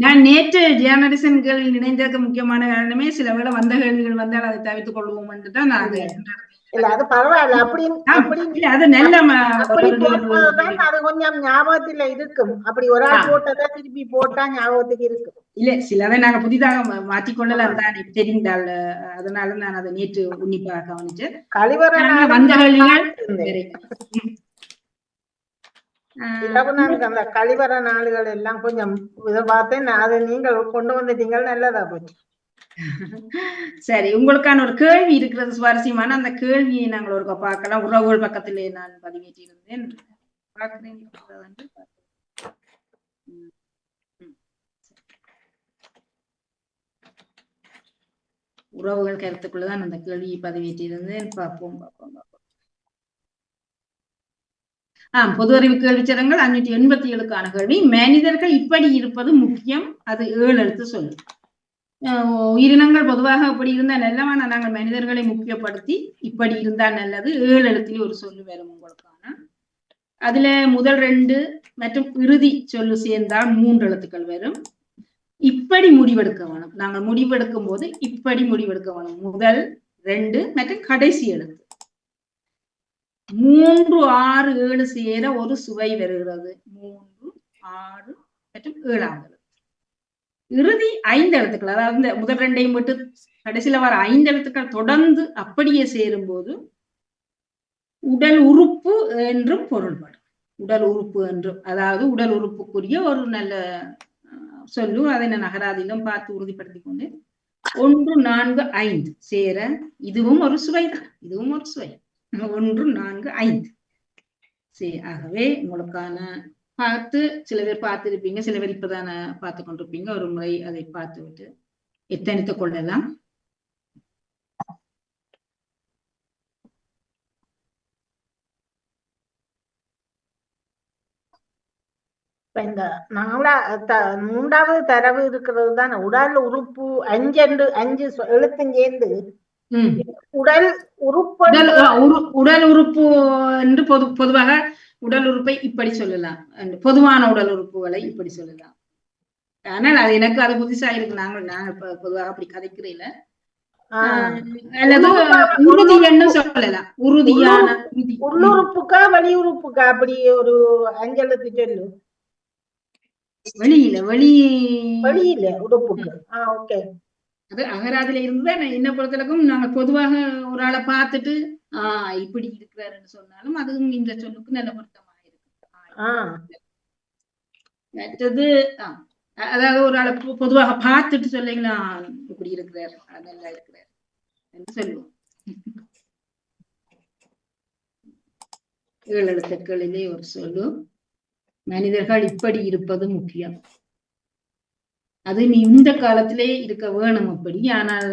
நான் நேற்று ஜேர்னலிசன்கள் இணைந்ததுக்கு முக்கியமான காரணமே சில வேளை வந்த கேள்விகள் வந்தால் அதை தவிர்த்துக் கொள்வோம் தான் நான் இல்ல அது பரவாயில்ல. அப்படி அது நல்ல அது கொஞ்சம் ஞாபகத்துல இருக்கும். அப்படி ஒரு ஆள் போட்டதா திருப்பி போட்டா ஞாபகத்துக்கு இருக்கும். இல்ல சிலதை நாங்க புதிதாக மாற்றிக்கொள்ளலாம் தான் தெரிந்தால் அதனால நான் அதை நேற்று உன்னிப்பாக கவனிச்சேன். வந்த கேள்விகள் அந்த கழிவற நாடுகள் எல்லாம் கொஞ்சம் இதை பார்த்தேன். அதை நீங்கள் கொண்டு வந்துட்டீங்க, நல்லதா போச்சு. சரி, உங்களுக்கான ஒரு கேள்வி இருக்கிறது சுவாரஸ்யமான. அந்த கேள்வியை நாங்கள் ஒரு பார்க்கலாம். உறவுகள் பக்கத்திலே நான் பதிவேற்றி இருந்தேன். பார்க்கிறேன். உறவுகள் கருத்துக்குள்ளதான் அந்த கேள்வியை பதிவேற்றி இருந்தேன். பார்ப்போம். பொது அறிவு கேள்விச்சரங்கள் 587க்கான கேள்வி. மனிதர்கள் இப்படி இருப்பது முக்கியம். அது 7 எழுத்து சொல்லு. உயிரினங்கள் பொதுவாக அப்படி இருந்தா நல்லவா, நாங்கள் மனிதர்களை முக்கியப்படுத்தி இப்படி இருந்தா நல்லது 7 எழுத்துல ஒரு சொல்லு வரும் உங்களுக்கான. அதுல முதல் 2 மற்றும் இறுதி சொல்லு சேர்ந்தால் 3 எழுத்துக்கள் வரும். இப்படி முடிவெடுக்க வேணும். நாங்கள் முடிவெடுக்கும் போது இப்படி முடிவெடுக்க வேணும். முதல் 2 மற்றும் கடைசி எழுத்து 3, 6, 7 சேர ஒரு சுவை வருகிறது. 3, 6 மற்றும் 7ஆவது எழுத்து. இறுதி 5 எழுத்துக்கள், அதாவது முதல் 2ஐயும் விட்டு கடைசியில வர 5 எழுத்துக்கள் தொடர்ந்து அப்படியே சேரும் போது உடல் உறுப்பு என்றும் பொருள்படும். உடல் உறுப்பு என்றும், அதாவது உடல் உறுப்புக்குரிய ஒரு நல்ல சொல்லு. அதை நான் அகராதியிலும் பார்த்து உறுதிப்படுத்திக் கொண்டு 1, 4, 5 சேர இதுவும் ஒரு சுவை தான். இதுவும் ஒரு சுவை. 1, 4, 5 சரி. ஆகவே உங்களுக்கான பார்த்து சில பேர் பார்த்திருப்பீங்க, சில பேர் இப்பதான பார்த்து கொண்டிருப்பீங்க. ஒரு முறை அதை பார்த்து விட்டு எத்தனித்துக் கொள்ளலாம். இந்த 3வது தரவு இருக்கிறது தான் உடல் உறுப்பு. 5 எழுத்தும் சேர்ந்து உடல் உறுப்பு. உடல் உறுப்பு என்று பொதுவாக உடல் உறுப்பை இப்படி சொல்லலாம். பொதுவான உடல் உறுப்புகளை இப்படி சொல்லலாம். ஆனால் அது எனக்கு அது புதுசா இருக்கு. நாங்க பொதுவாக அப்படி கதைக்கிறீங்கள அல்லது உறுதி என்று சொல்லலாம். உறுதியான உள்ளுறுப்புக்கா வெளியுறுப்புக்கா அப்படி ஒரு 5 எழுத்து சொல்லு. வெளியில உறுப்புக்கு. ஓகே. அது அகராதில இருந்து என்ன பொறுத்தளவுக்கும் நாங்க பொதுவாக ஒரு ஆளை பார்த்துட்டு இப்படி இருக்கிறாருன்னு சொன்னாலும் அதுவும் இந்த சொல்லுக்கு நல்ல பொருத்தமா இருக்கு. மற்றது அதாவது ஒரு ஆளை பொதுவாக பார்த்துட்டு சொல்லிங்களா இப்படி இருக்கிறார், நல்லா இருக்கிறார் என்று சொல்லுவோம். 7 எழுத்துக்களிலே ஒரு சொல்லு. மனிதர்கள் இப்படி இருப்பது முக்கியம். அது நீ இந்த காலத்திலே இருக்க வேணும் அப்படி. ஆனால்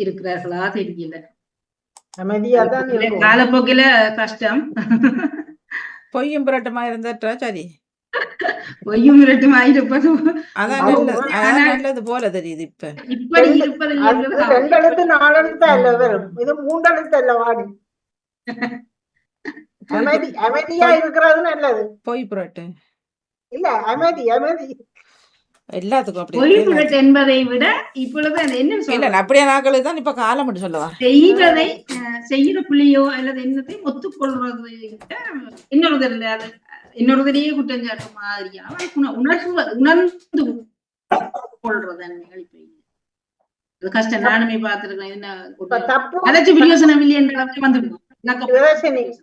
இருக்கிறார்களா தெரியல. காலப்போக்கில கஷ்டம். பொய்யும் புரட்டுமா இருந்துட்டா சரி. பொய்யும் புரட்டுமா இருப்பது நல்லது போல தெரியுது. இப்படி இருப்பது 2 எழுத்து 4 எழுத்து அல்ல வரும். இது 3 எழுத்து அல்ல. வாடி அமைதியா இருக்கிறது நல்லது. பொய் புரட்டு இல்ல, அமைதி எல்லாத்துக்கும் அப்படி. பொய் புரட்டு என்பதை விட இப்பொழுது என்ன சொல்ல அப்படியே நாட்கள் தான் இப்ப காலம் மட்டும் சொல்லவா, செய்வதை செய்யற புள்ளியோ அல்லது என்னத்தை ஒத்துக்கொள்றது இன்னொருத்தரையே குற்றம் சாட்டு மாதிரியான உணர்ந்து கொள்றது அது கஷ்டம். நானுமே பார்த்திருக்கேன். என்ன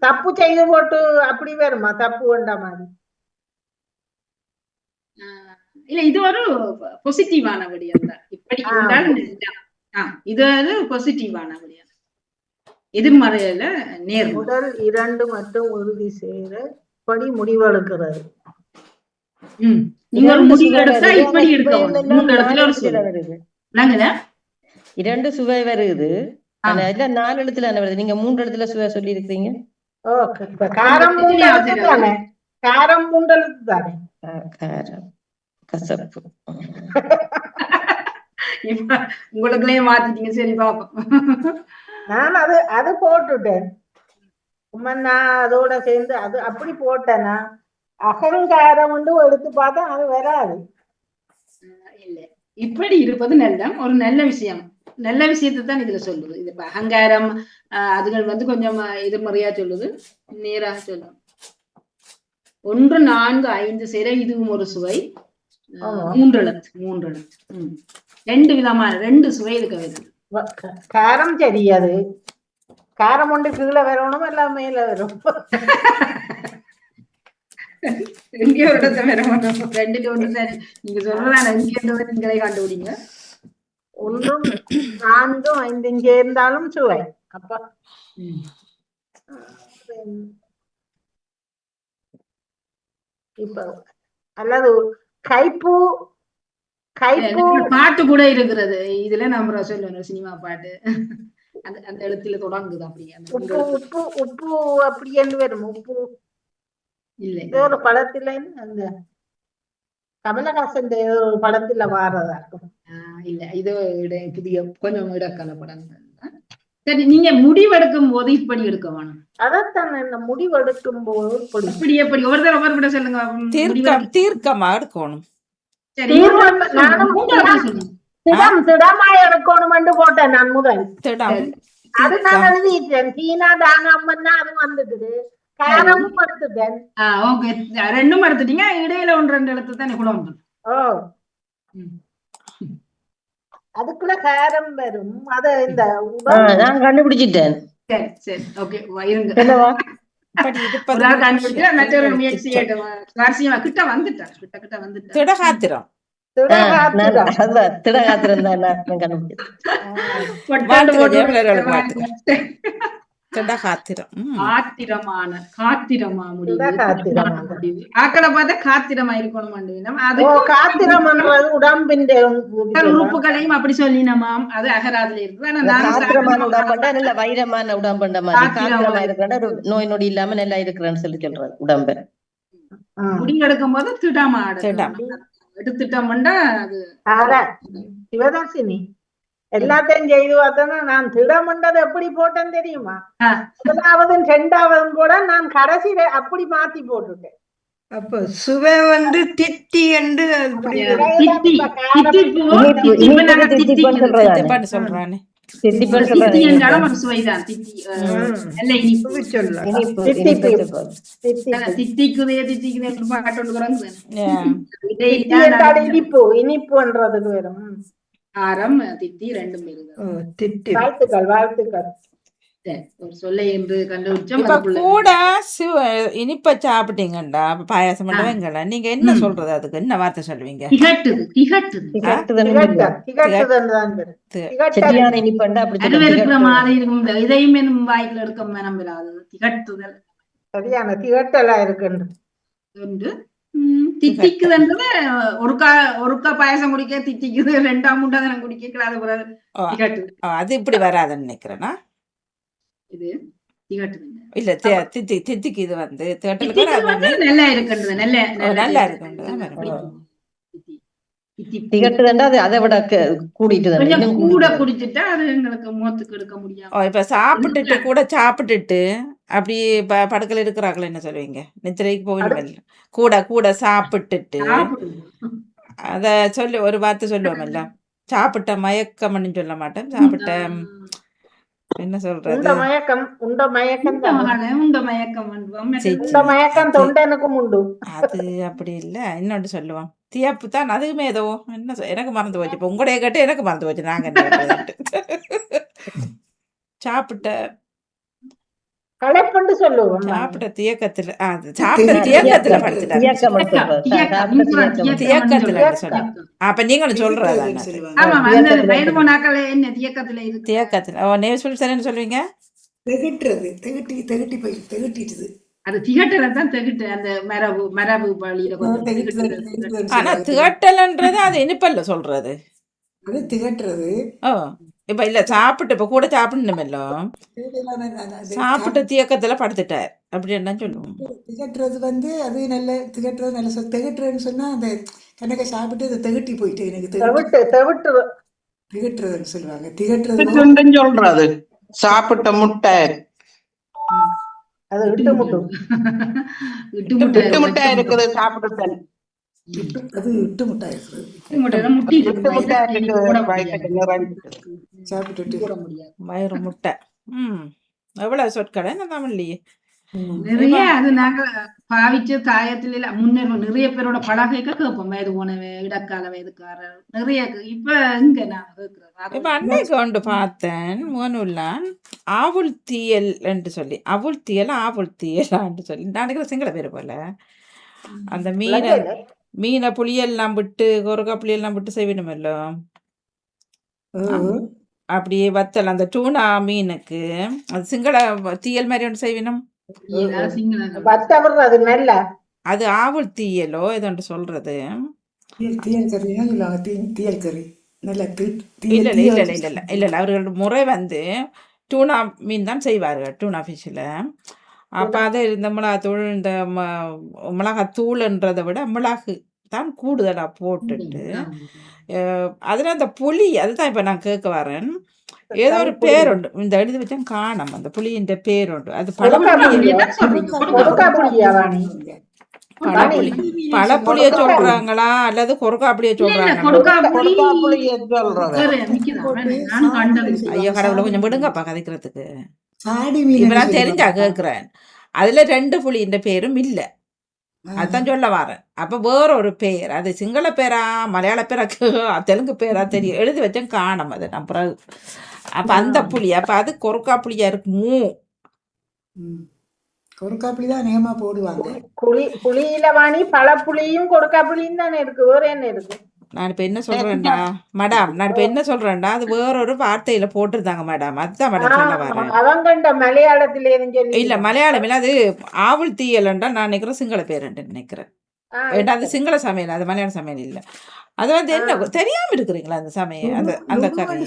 தப்பு செய்து போட்டு அப்படி வருமா? தப்பு வேண்ட மாதிரி இல்ல இது ஒரு பாசிட்டிவான விடயம் தான். இப்படி இருந்தால் இது ஒரு பாசிட்டிவான விடயம். எதிர்மறையில நேர்மறை. முதல் 2 மட்டும் உறுதி செய்து இப்படி முடிவெடுக்கிறது. நீங்க ஒரு முடிவு எடுத்தா இப்படி எடுக்கணும். 3 இடத்துல ஒரு சுவை வருது. நாங்கல 2 சுவை வருது. ஆனா இல்ல 4 எழுத்துல என்ன வருது? நீங்க 3 எழுத்துல சுவை சொல்லி இருக்கீங்க. காரம் 3 எழுத்து தானே. காரம் 3 எழுத்து தானே. காரம் கசப்பு. இப்ப உங்களுக்குள்ளே மாத்திட்டீங்க. சரி பாப்போம். நான் அது போட்டுட்டேன். நான் அதோட சேர்ந்து அது அப்படி போட்டேன்னா அகங்காரம் வந்து எடுத்து பார்த்தா அது வராது. இல்ல இப்படி இருப்பது நல்ல ஒரு நல்ல விஷயம். நல்ல விஷயத்தை தான் இதுல சொல்லுது. இது அகங்காரம் அதுகள் வந்து கொஞ்சம் எதிர்மறையா சொல்லுது. நேராக சொல்லும். 1 4 5 சேர இதுவும் ஒரு சுவை. 3 எழுத்து 2 விதமான 2 சுவை இருக்க வருது. காரம் தெரியாது. காரம் ஒன்று கீழே வரணும் எல்லாம் மேல வரும். எங்கேயோ ஒரு இடத்த வர மாட்டோம். 2க்கு 1 சரி. நீங்க சொல்றதான எங்கே நீங்களே கண்டுபிடிங்க. 1 4 5 சேர்ந்தாலும் சுவை. அப்ப இப்ப அல்லது கைப்பூ பாட்டு கூட இருக்கிறது. இதுல நம்ம சொல்லணும் சினிமா பாட்டு. அந்த எழுத்துல தொடங்குது. அப்படி உப்பு அப்படி என்று வரும். உப்பு இல்ல ஒரு படத்துல அந்த கமலஹாசன் ஒரு படத்துல வாரதா இருக்கும். இல்ல இது புதிய கொஞ்சம் இடக்கால படம். சரி, நீங்க முடிவெடுக்கும் போது இப்படி எடுக்க வேணும். அதான் என்ன முடிவெடுக்கும் போது இப்படி எப்படி ஒரு தடவை விட சொல்லுங்க. தீர்க்கமா எடுக்கணும். திடமா எடுக்கணும் போட்டேன் நான் முதல். அது நான் எழுதிட்டேன். சீனா தானம்னா அது வந்துடுது. காரமும் எடுத்துட்டேன். ஓகே, 2ம் எடுத்துட்டீங்க. இடையில 1 2 எழுத்து தானே கூட உண்டு. அதுக்குள்ள காரம் வரும். அத இந்த நான் கண்டுபிடிச்சிட்டேன். சரி சரி ஓகே இருங்க. மற்றொரு முயற்சி கிட்ட வந்துட்டேன். கிட்ட வந்துட்டேன். திடகாத்திரம். திடகாத்திரம் தான் நான் கண்டுபிடிச்சேன். காத்திரமா முடிவு. ஆக்களை பார்த்தா காத்திரமா இருக்கணும். உடம்பின் உறுப்புகளையும் அப்படி சொல்லினமாம். அது அகராதுல இருக்கு. வைரமான உடம்புண்ட மாதிரி நோய் நொடி இல்லாம நல்லா இருக்கிறேன்னு சொல்லி சொல்றது உடம்பு. முடிவெடுக்கும் போது திடமா எடுத்துட்டோம்னா அது சிவதாசினி எல்லாத்தையும் செய்து பார்த்தோன்னா நான் திடமண்டது எப்படி போட்டேன்னு தெரியுமா? 1வது 2வது கூட நான் கடைசியில அப்படி மாத்தி போட்டுட்டேன். அப்ப சுவை வந்து தித்தி என்று சொல்றானே. இனிப்புன்றதுக்கு வரும். ஆரம் தித்தி 2ம் இருக்கு. வாழ்த்துக்கள். சொல்ல என்று கண்டுபிடிச்சோம். இப்ப கூட இனிப்ப சாப்பிட்டீங்கடா பாயாசம் பண்ணுவீங்களா? நீங்க என்ன சொல்றது? அதுக்கு என்ன வார்த்தை சொல்லுவீங்க? இதையும் வாய்க்குல இருக்க நம்பலாது. திகட்டுதல் சரியான திகட்டலா இருக்கு. தித்திக்குதுன்றது ஒருக்கா பாயசம் குடிக்க தித்திக்குது, 2ஆம் 3ஆம் குடிக்க அது இப்படி வராதுன்னு நினைக்கிறேன்னா. இது திகட்டுது இல்ல தித்திக்கு. இது வந்து நல்லா இருக்குன்றது நல்லா இருக்கு. திகட்டுதுன்னா அது அதை விட கூடிட்டு கூட குடிச்சுட்டா அது எங்களுக்கு முகத்துக்கு எடுக்க முடியாது. இப்ப சாப்பிட்டுட்டு அப்படி படுக்கல இருக்கிறாங்களா என்ன சொல்லுவீங்க? நித்திரைக்கு போகணும். கூட சாப்பிட்டுட்டு அத சொல்லி ஒரு வார்த்தை சொல்லுவோம்ல. சாப்பிட்ட மயக்கம்னு சொல்ல மாட்டேன். சாப்பிட்ட என்ன சொல்றது? அது அப்படி இல்ல. இன்னொன்று சொல்லுவோம். தியாப்பு தான். அதுவுமே ஏதோ என்ன எனக்கு மறந்து போச்சு. இப்ப உங்களுடைய கேட்டு எனக்கு மறந்து போச்சு. நாங்க என்ன சாப்பிட்ட களைப்பண்டு சொல்லுவோம் சாப்பிட்ட தியக்கத்துல சாப்பிட்ட தியக்கத்துல படுத்துட்டாரு தியக்கம் சொல்றது. தியக்கத்துல சொல்ல அப்ப நீங்களும் சொல்றதா ஆமா அந்த வயது போனாக்கள் என்ன தியக்கத்துல இருக்கு தியக்கத்துல நேவிஸ்பில் சரின்னு சொல்லுவீங்க திகட்டுறது திகட்டி போய் திகட்டிட்டுது அது திகட்டல தான் திகட்டு அந்த மரபு வழியில கொஞ்சம் ஆனா திகட்டலன்றது அது இனிப்பல்ல சொல்றது அது திகட்டுறது ஓ இப்ப இல்ல சாப்பிட்டு இப்ப கூட சாப்பிடணுமല്ലോ சாப்பிட்ட தியக்கத்துல படுத்துட்டார் அப்படி என்ன சொல்லுவோம் திகட்டுறது வந்து அது நல்ல திகட்டுறது நல்ல சொல் திகட்டுறதுன்னு சொன்னா அந்த கணக்கை சாப்பிட்டு அதை திகட்டி போயிட்டு எனக்கு திகட்டுறதுன்னு சொல்லுவாங்க திகட்டுறது சொல்றது சாப்பிட்ட முட்டை அது இட்டு முட்டை இருக்குது சாப்பிட்டு அது இட்டு முட்டை இருக்குது சாப்பிட்டுட்டு வயிறு முட்டை எவ்வளவு சொற்கடை இந்த தமிழ்லயே நிறைய அது நாங்க பாவிச்சு தாயத்துல இல்ல முன்னேற நிறைய பேரோட பழகைக்க கேட்போம் வயது போனவே இடக்கால வயதுக்காரர் நிறைய இப்ப இங்க நான் இப்ப அன்னைக்கு கொண்டு பார்த்தேன் மூணுலான் ஆவுள் தீயல் என்று சொல்லி அவுள் தீயல் ஆவுள் தீயலான்னு சொல்லி நான் நினைக்கிற சிங்கள பேரு போல அந்த மீனை புளியெல்லாம் விட்டு கொரக்கா புளியெல்லாம் விட்டு செய்யணுமല്ലോ அப்படியே வத்தல் அந்த டூனா மீனுக்கு அது சிங்கள தீயல் மாதிரி ஒன்று செய்யணும் அது ஆவுள் தீயலோ இது ஒன்று சொல்றது இல்ல அவர்கள் முறை வந்து டூனா மீன் தான் செய்வார்கள் டூனா ஃபிஷ்ல அப்ப அது இந்த மிளகாத்தூள் இந்த மிளகாத்தூள்ன்றதை விட மிளகு தான் கூடுதலா போட்டுட்டு அதுல அந்த புளி அதுதான் இப்ப நான் கேட்க வரேன் ஏதோ ஒரு பேர் உண்டு இந்த எழுதி வச்சா காணும் அந்த புளியின் பேர் உண்டு அது பழப்புளிய சொல்றாங்களா அல்லது கொரக்காப்புளிய சொல்றாங்களா ஐயோ கடவுளை கொஞ்சம் விடுங்கப்பா கதைக்கிறதுக்கு இப்ப நான் தெரிஞ்சா கேக்குறேன் அதுல 2 புளியின் பேரும் இல்ல அதான் சொல்ல வரேன் அப்ப வேற ஒரு பேர் அது சிங்கள பேரா மலையாள பேரா தெலுங்கு பேரா தெரியும் எழுதி வச்சேன் காணும் அது நான் பிறகு அப்ப அந்த புளி அப்ப அது கொரக்கா புளியா இருக்குமோ கொரக்கா புளி தான் நேமா போடுவாங்க புளியில வாணி பழப்புளியும் கொரக்கா புளியும் தானே இருக்கு வேற என்ன இருக்கு நான் இப்ப என்ன சொல்றேன்டா மேடம் நான் இப்ப என்ன சொல்றேன்டா அது வேற ஒரு வார்த்தையில போட்டிருந்தாங்க மேடம் அதுதான் மேடம் சொல்ல வரேன் அவங்க மலையாளத்துல இல்ல மலையாளம் இல்ல அது ஆவுள் தீயல்ன்றா நான் நினைக்கிறேன் சிங்கள பேருன்னு நினைக்கிறேன் ஏன்னா அது சிங்கள சமையல் அது மலையாள சமையல் இல்ல அது வந்து என்ன தெரியாம இருக்கிறீங்களா அந்த சமையல் அந்த அந்த கறி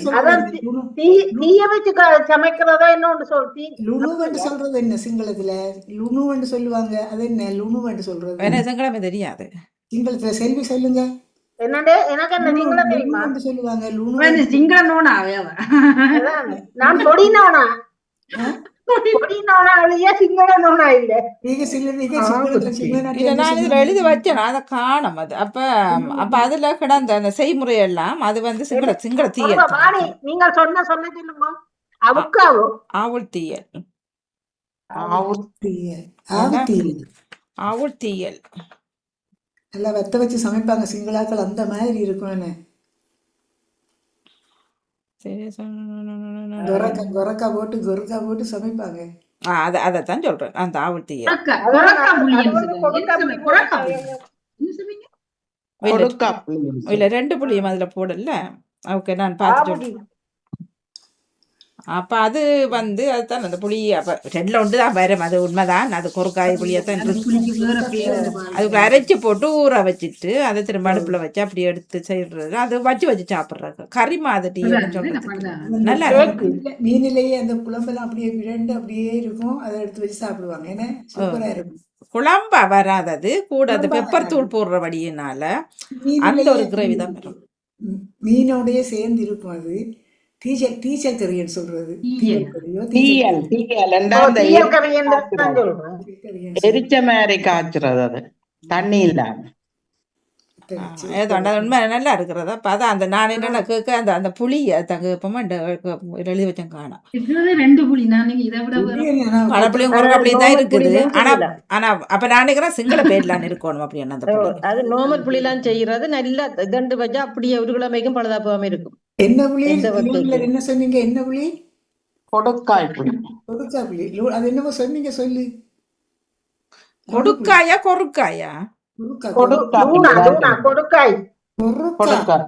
தீய வச்சு சமைக்கிறதா என்ன சொல்றது என்ன சிங்களத்துல லுணுன்னு சொல்லுவாங்க அது என்ன லுணுன்னு சொல்றது என்ன சிங்களமே தெரியாது சிங்களத்துல செல்வி சொல்லுங்க என்னடே எனக்கு என்ன நீங்களே தெரியுமா சொல்லுவாங்க சிங்கள நோனாவே நான் பொடினோனா சிங்கள நோனா இல்ல நான் இதுல எழுதி வச்சேன் அதை காணும் அது அப்ப அப்ப அதுல கிடந்த அந்த செய்முறை எல்லாம் அது வந்து சிங்கள தீயல் நீங்க சொன்ன சொல்லுங்க அவுக்காவோ ஆவுள் தீயல் ஆவுள் தீயல் நல்லா வெத்த வச்சு சமைப்பாங்க சிங்களாக்கள் அந்த மாதிரி இருக்கும் கொரக்கா போட்டு சமைப்பாங்க அதான் சொல்றேன் அந்த ஆவுள் தீயல் இல்ல 2 புளியும் அதுல போடல ஓகே நான் பார்த்து சொல்றேன் அப்ப அது வந்து அதுதான் அந்த புளி அப்ப 2ல ஒன்றுதான் வரும் அது உண்மைதான் அது கொரக்காய் புளியத்தான் அதுக்கு அரைச்சி போட்டு ஊற வச்சுட்டு அதை திரும்ப அடுப்புல வச்சு அப்படி எடுத்து செய்யறது அது வச்சு சாப்பிடுறது கறி மாதிரி சொல்றது நல்லா மீனிலேயே அந்த குழம்பெல்லாம் அப்படியே விரண்டு அப்படியே இருக்கும் அதை எடுத்து வச்சு சாப்பிடுவாங்க ஏன்னா சூப்பரா இருக்கும் குழம்பா வராதது கூட அது பெப்பர் தூள் போடுறபடியினால அந்த ஒரு கிரேவி தான் வரும் மீனோடய சேர்ந்து இருக்கும் அது டீச்சர் கறின்னு சொல்றது எரிச்ச மாதிரி காய்ச்சறது அது தண்ணி இல்லாம உண்மை நல்லா இருக்கிறதா அதான் அந்த நான் என்ன கேட்க அந்த அந்த புளி தங்கப்பமா எழுதி வச்சேன் காணும் பழப்புளியும் கொரக்காப்புளியும் தான் இருக்குது ஆனா அப்ப நான் நினைக்கிறேன் சிங்கள பேர்லாம் இருக்கணும் அப்படின்னு அந்த அது நார்மல் புளிலாம் செய்யறது நல்லா இதண்டு வச்சா அப்படியே ஒரு கிழமைக்கும் பழுதா போகாம இருக்கும் என்ன புளி என்ன சொன்னீங்க என்ன புளி கொடுக்காய் புளி. கொடுக்கா புளி. அது என்னமோ சொன்னீங்க சொல்லு. கொடுக்காயா கொறுக்காயா? கொடுக்கா கொடுக்கா புளி டூனா தான் டூனா சொல்லுவோம். கொடுக்காய் கொறுக்கா கொடுக்காய்.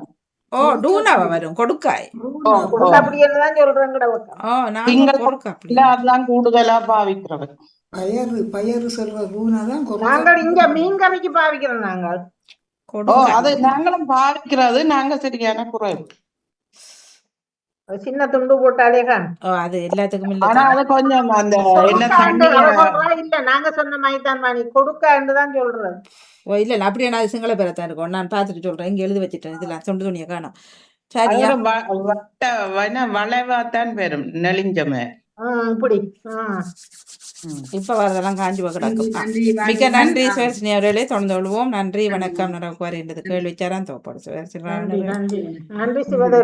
ஓ டூனாவா வரும் கொடுக்காய். ஓ, ஓ. அப்படி என்னதான் சொல்றேங்கட பக்கம். ஓ நாங்க திங்கள் கொறுக்கா அப்படி. இல்ல, அதுதான் கூடுதலா பாவிக்கிறது. பயறு சொல்ற ரூனா தான் கொறுக்கா. நாங்கள் இங்க மீன் கறிக்கு பாவிக்கிறோம் நாங்கள். ஓ, கொடுக்காய். அது நாங்களும் பாவிக்கிறது, நாங்க சரியான குறைவு. ஒரு சின்ன துண்டு போட்டாலே தான். ஓ அது எல்லாத்துக்கும் இல்ல ஆனா தானே. அது கொஞ்சம் அந்த என்ன கொடுக்காண்டு தண்ணிய அவ சொல்றா இல்ல, நாங்க சொன்ன மாதிரி தான் வாணி, கொடுக்காண்டு தான் சொல்றது. ஓ இல்ல இல்ல அப்படியே நான் சிங்கள பேரத்தான் இருக்கும். நான் பார்த்துட்டு சொல்றேன். இங்க எழுதி வச்சுட்டேன். இதுல சொண்டு துணியை காணும். சரியா? அதோட வளைவாத்தான் பெறும் நெளிஞ்சமே. இப்படி. இப்ப வரதெல்லாம் காஞ்சி கிடக்கும். நன்றி, மிக்க வாணி. நன்றி சுவர்சினி அவர்களே. தொடர்ந்து கொள்வோம். நன்றி வணக்கம். நிறைய குவாரி கேள்வி தோப்பாடு சுவர்சினி. நன்றி. நன்றி சிவதர்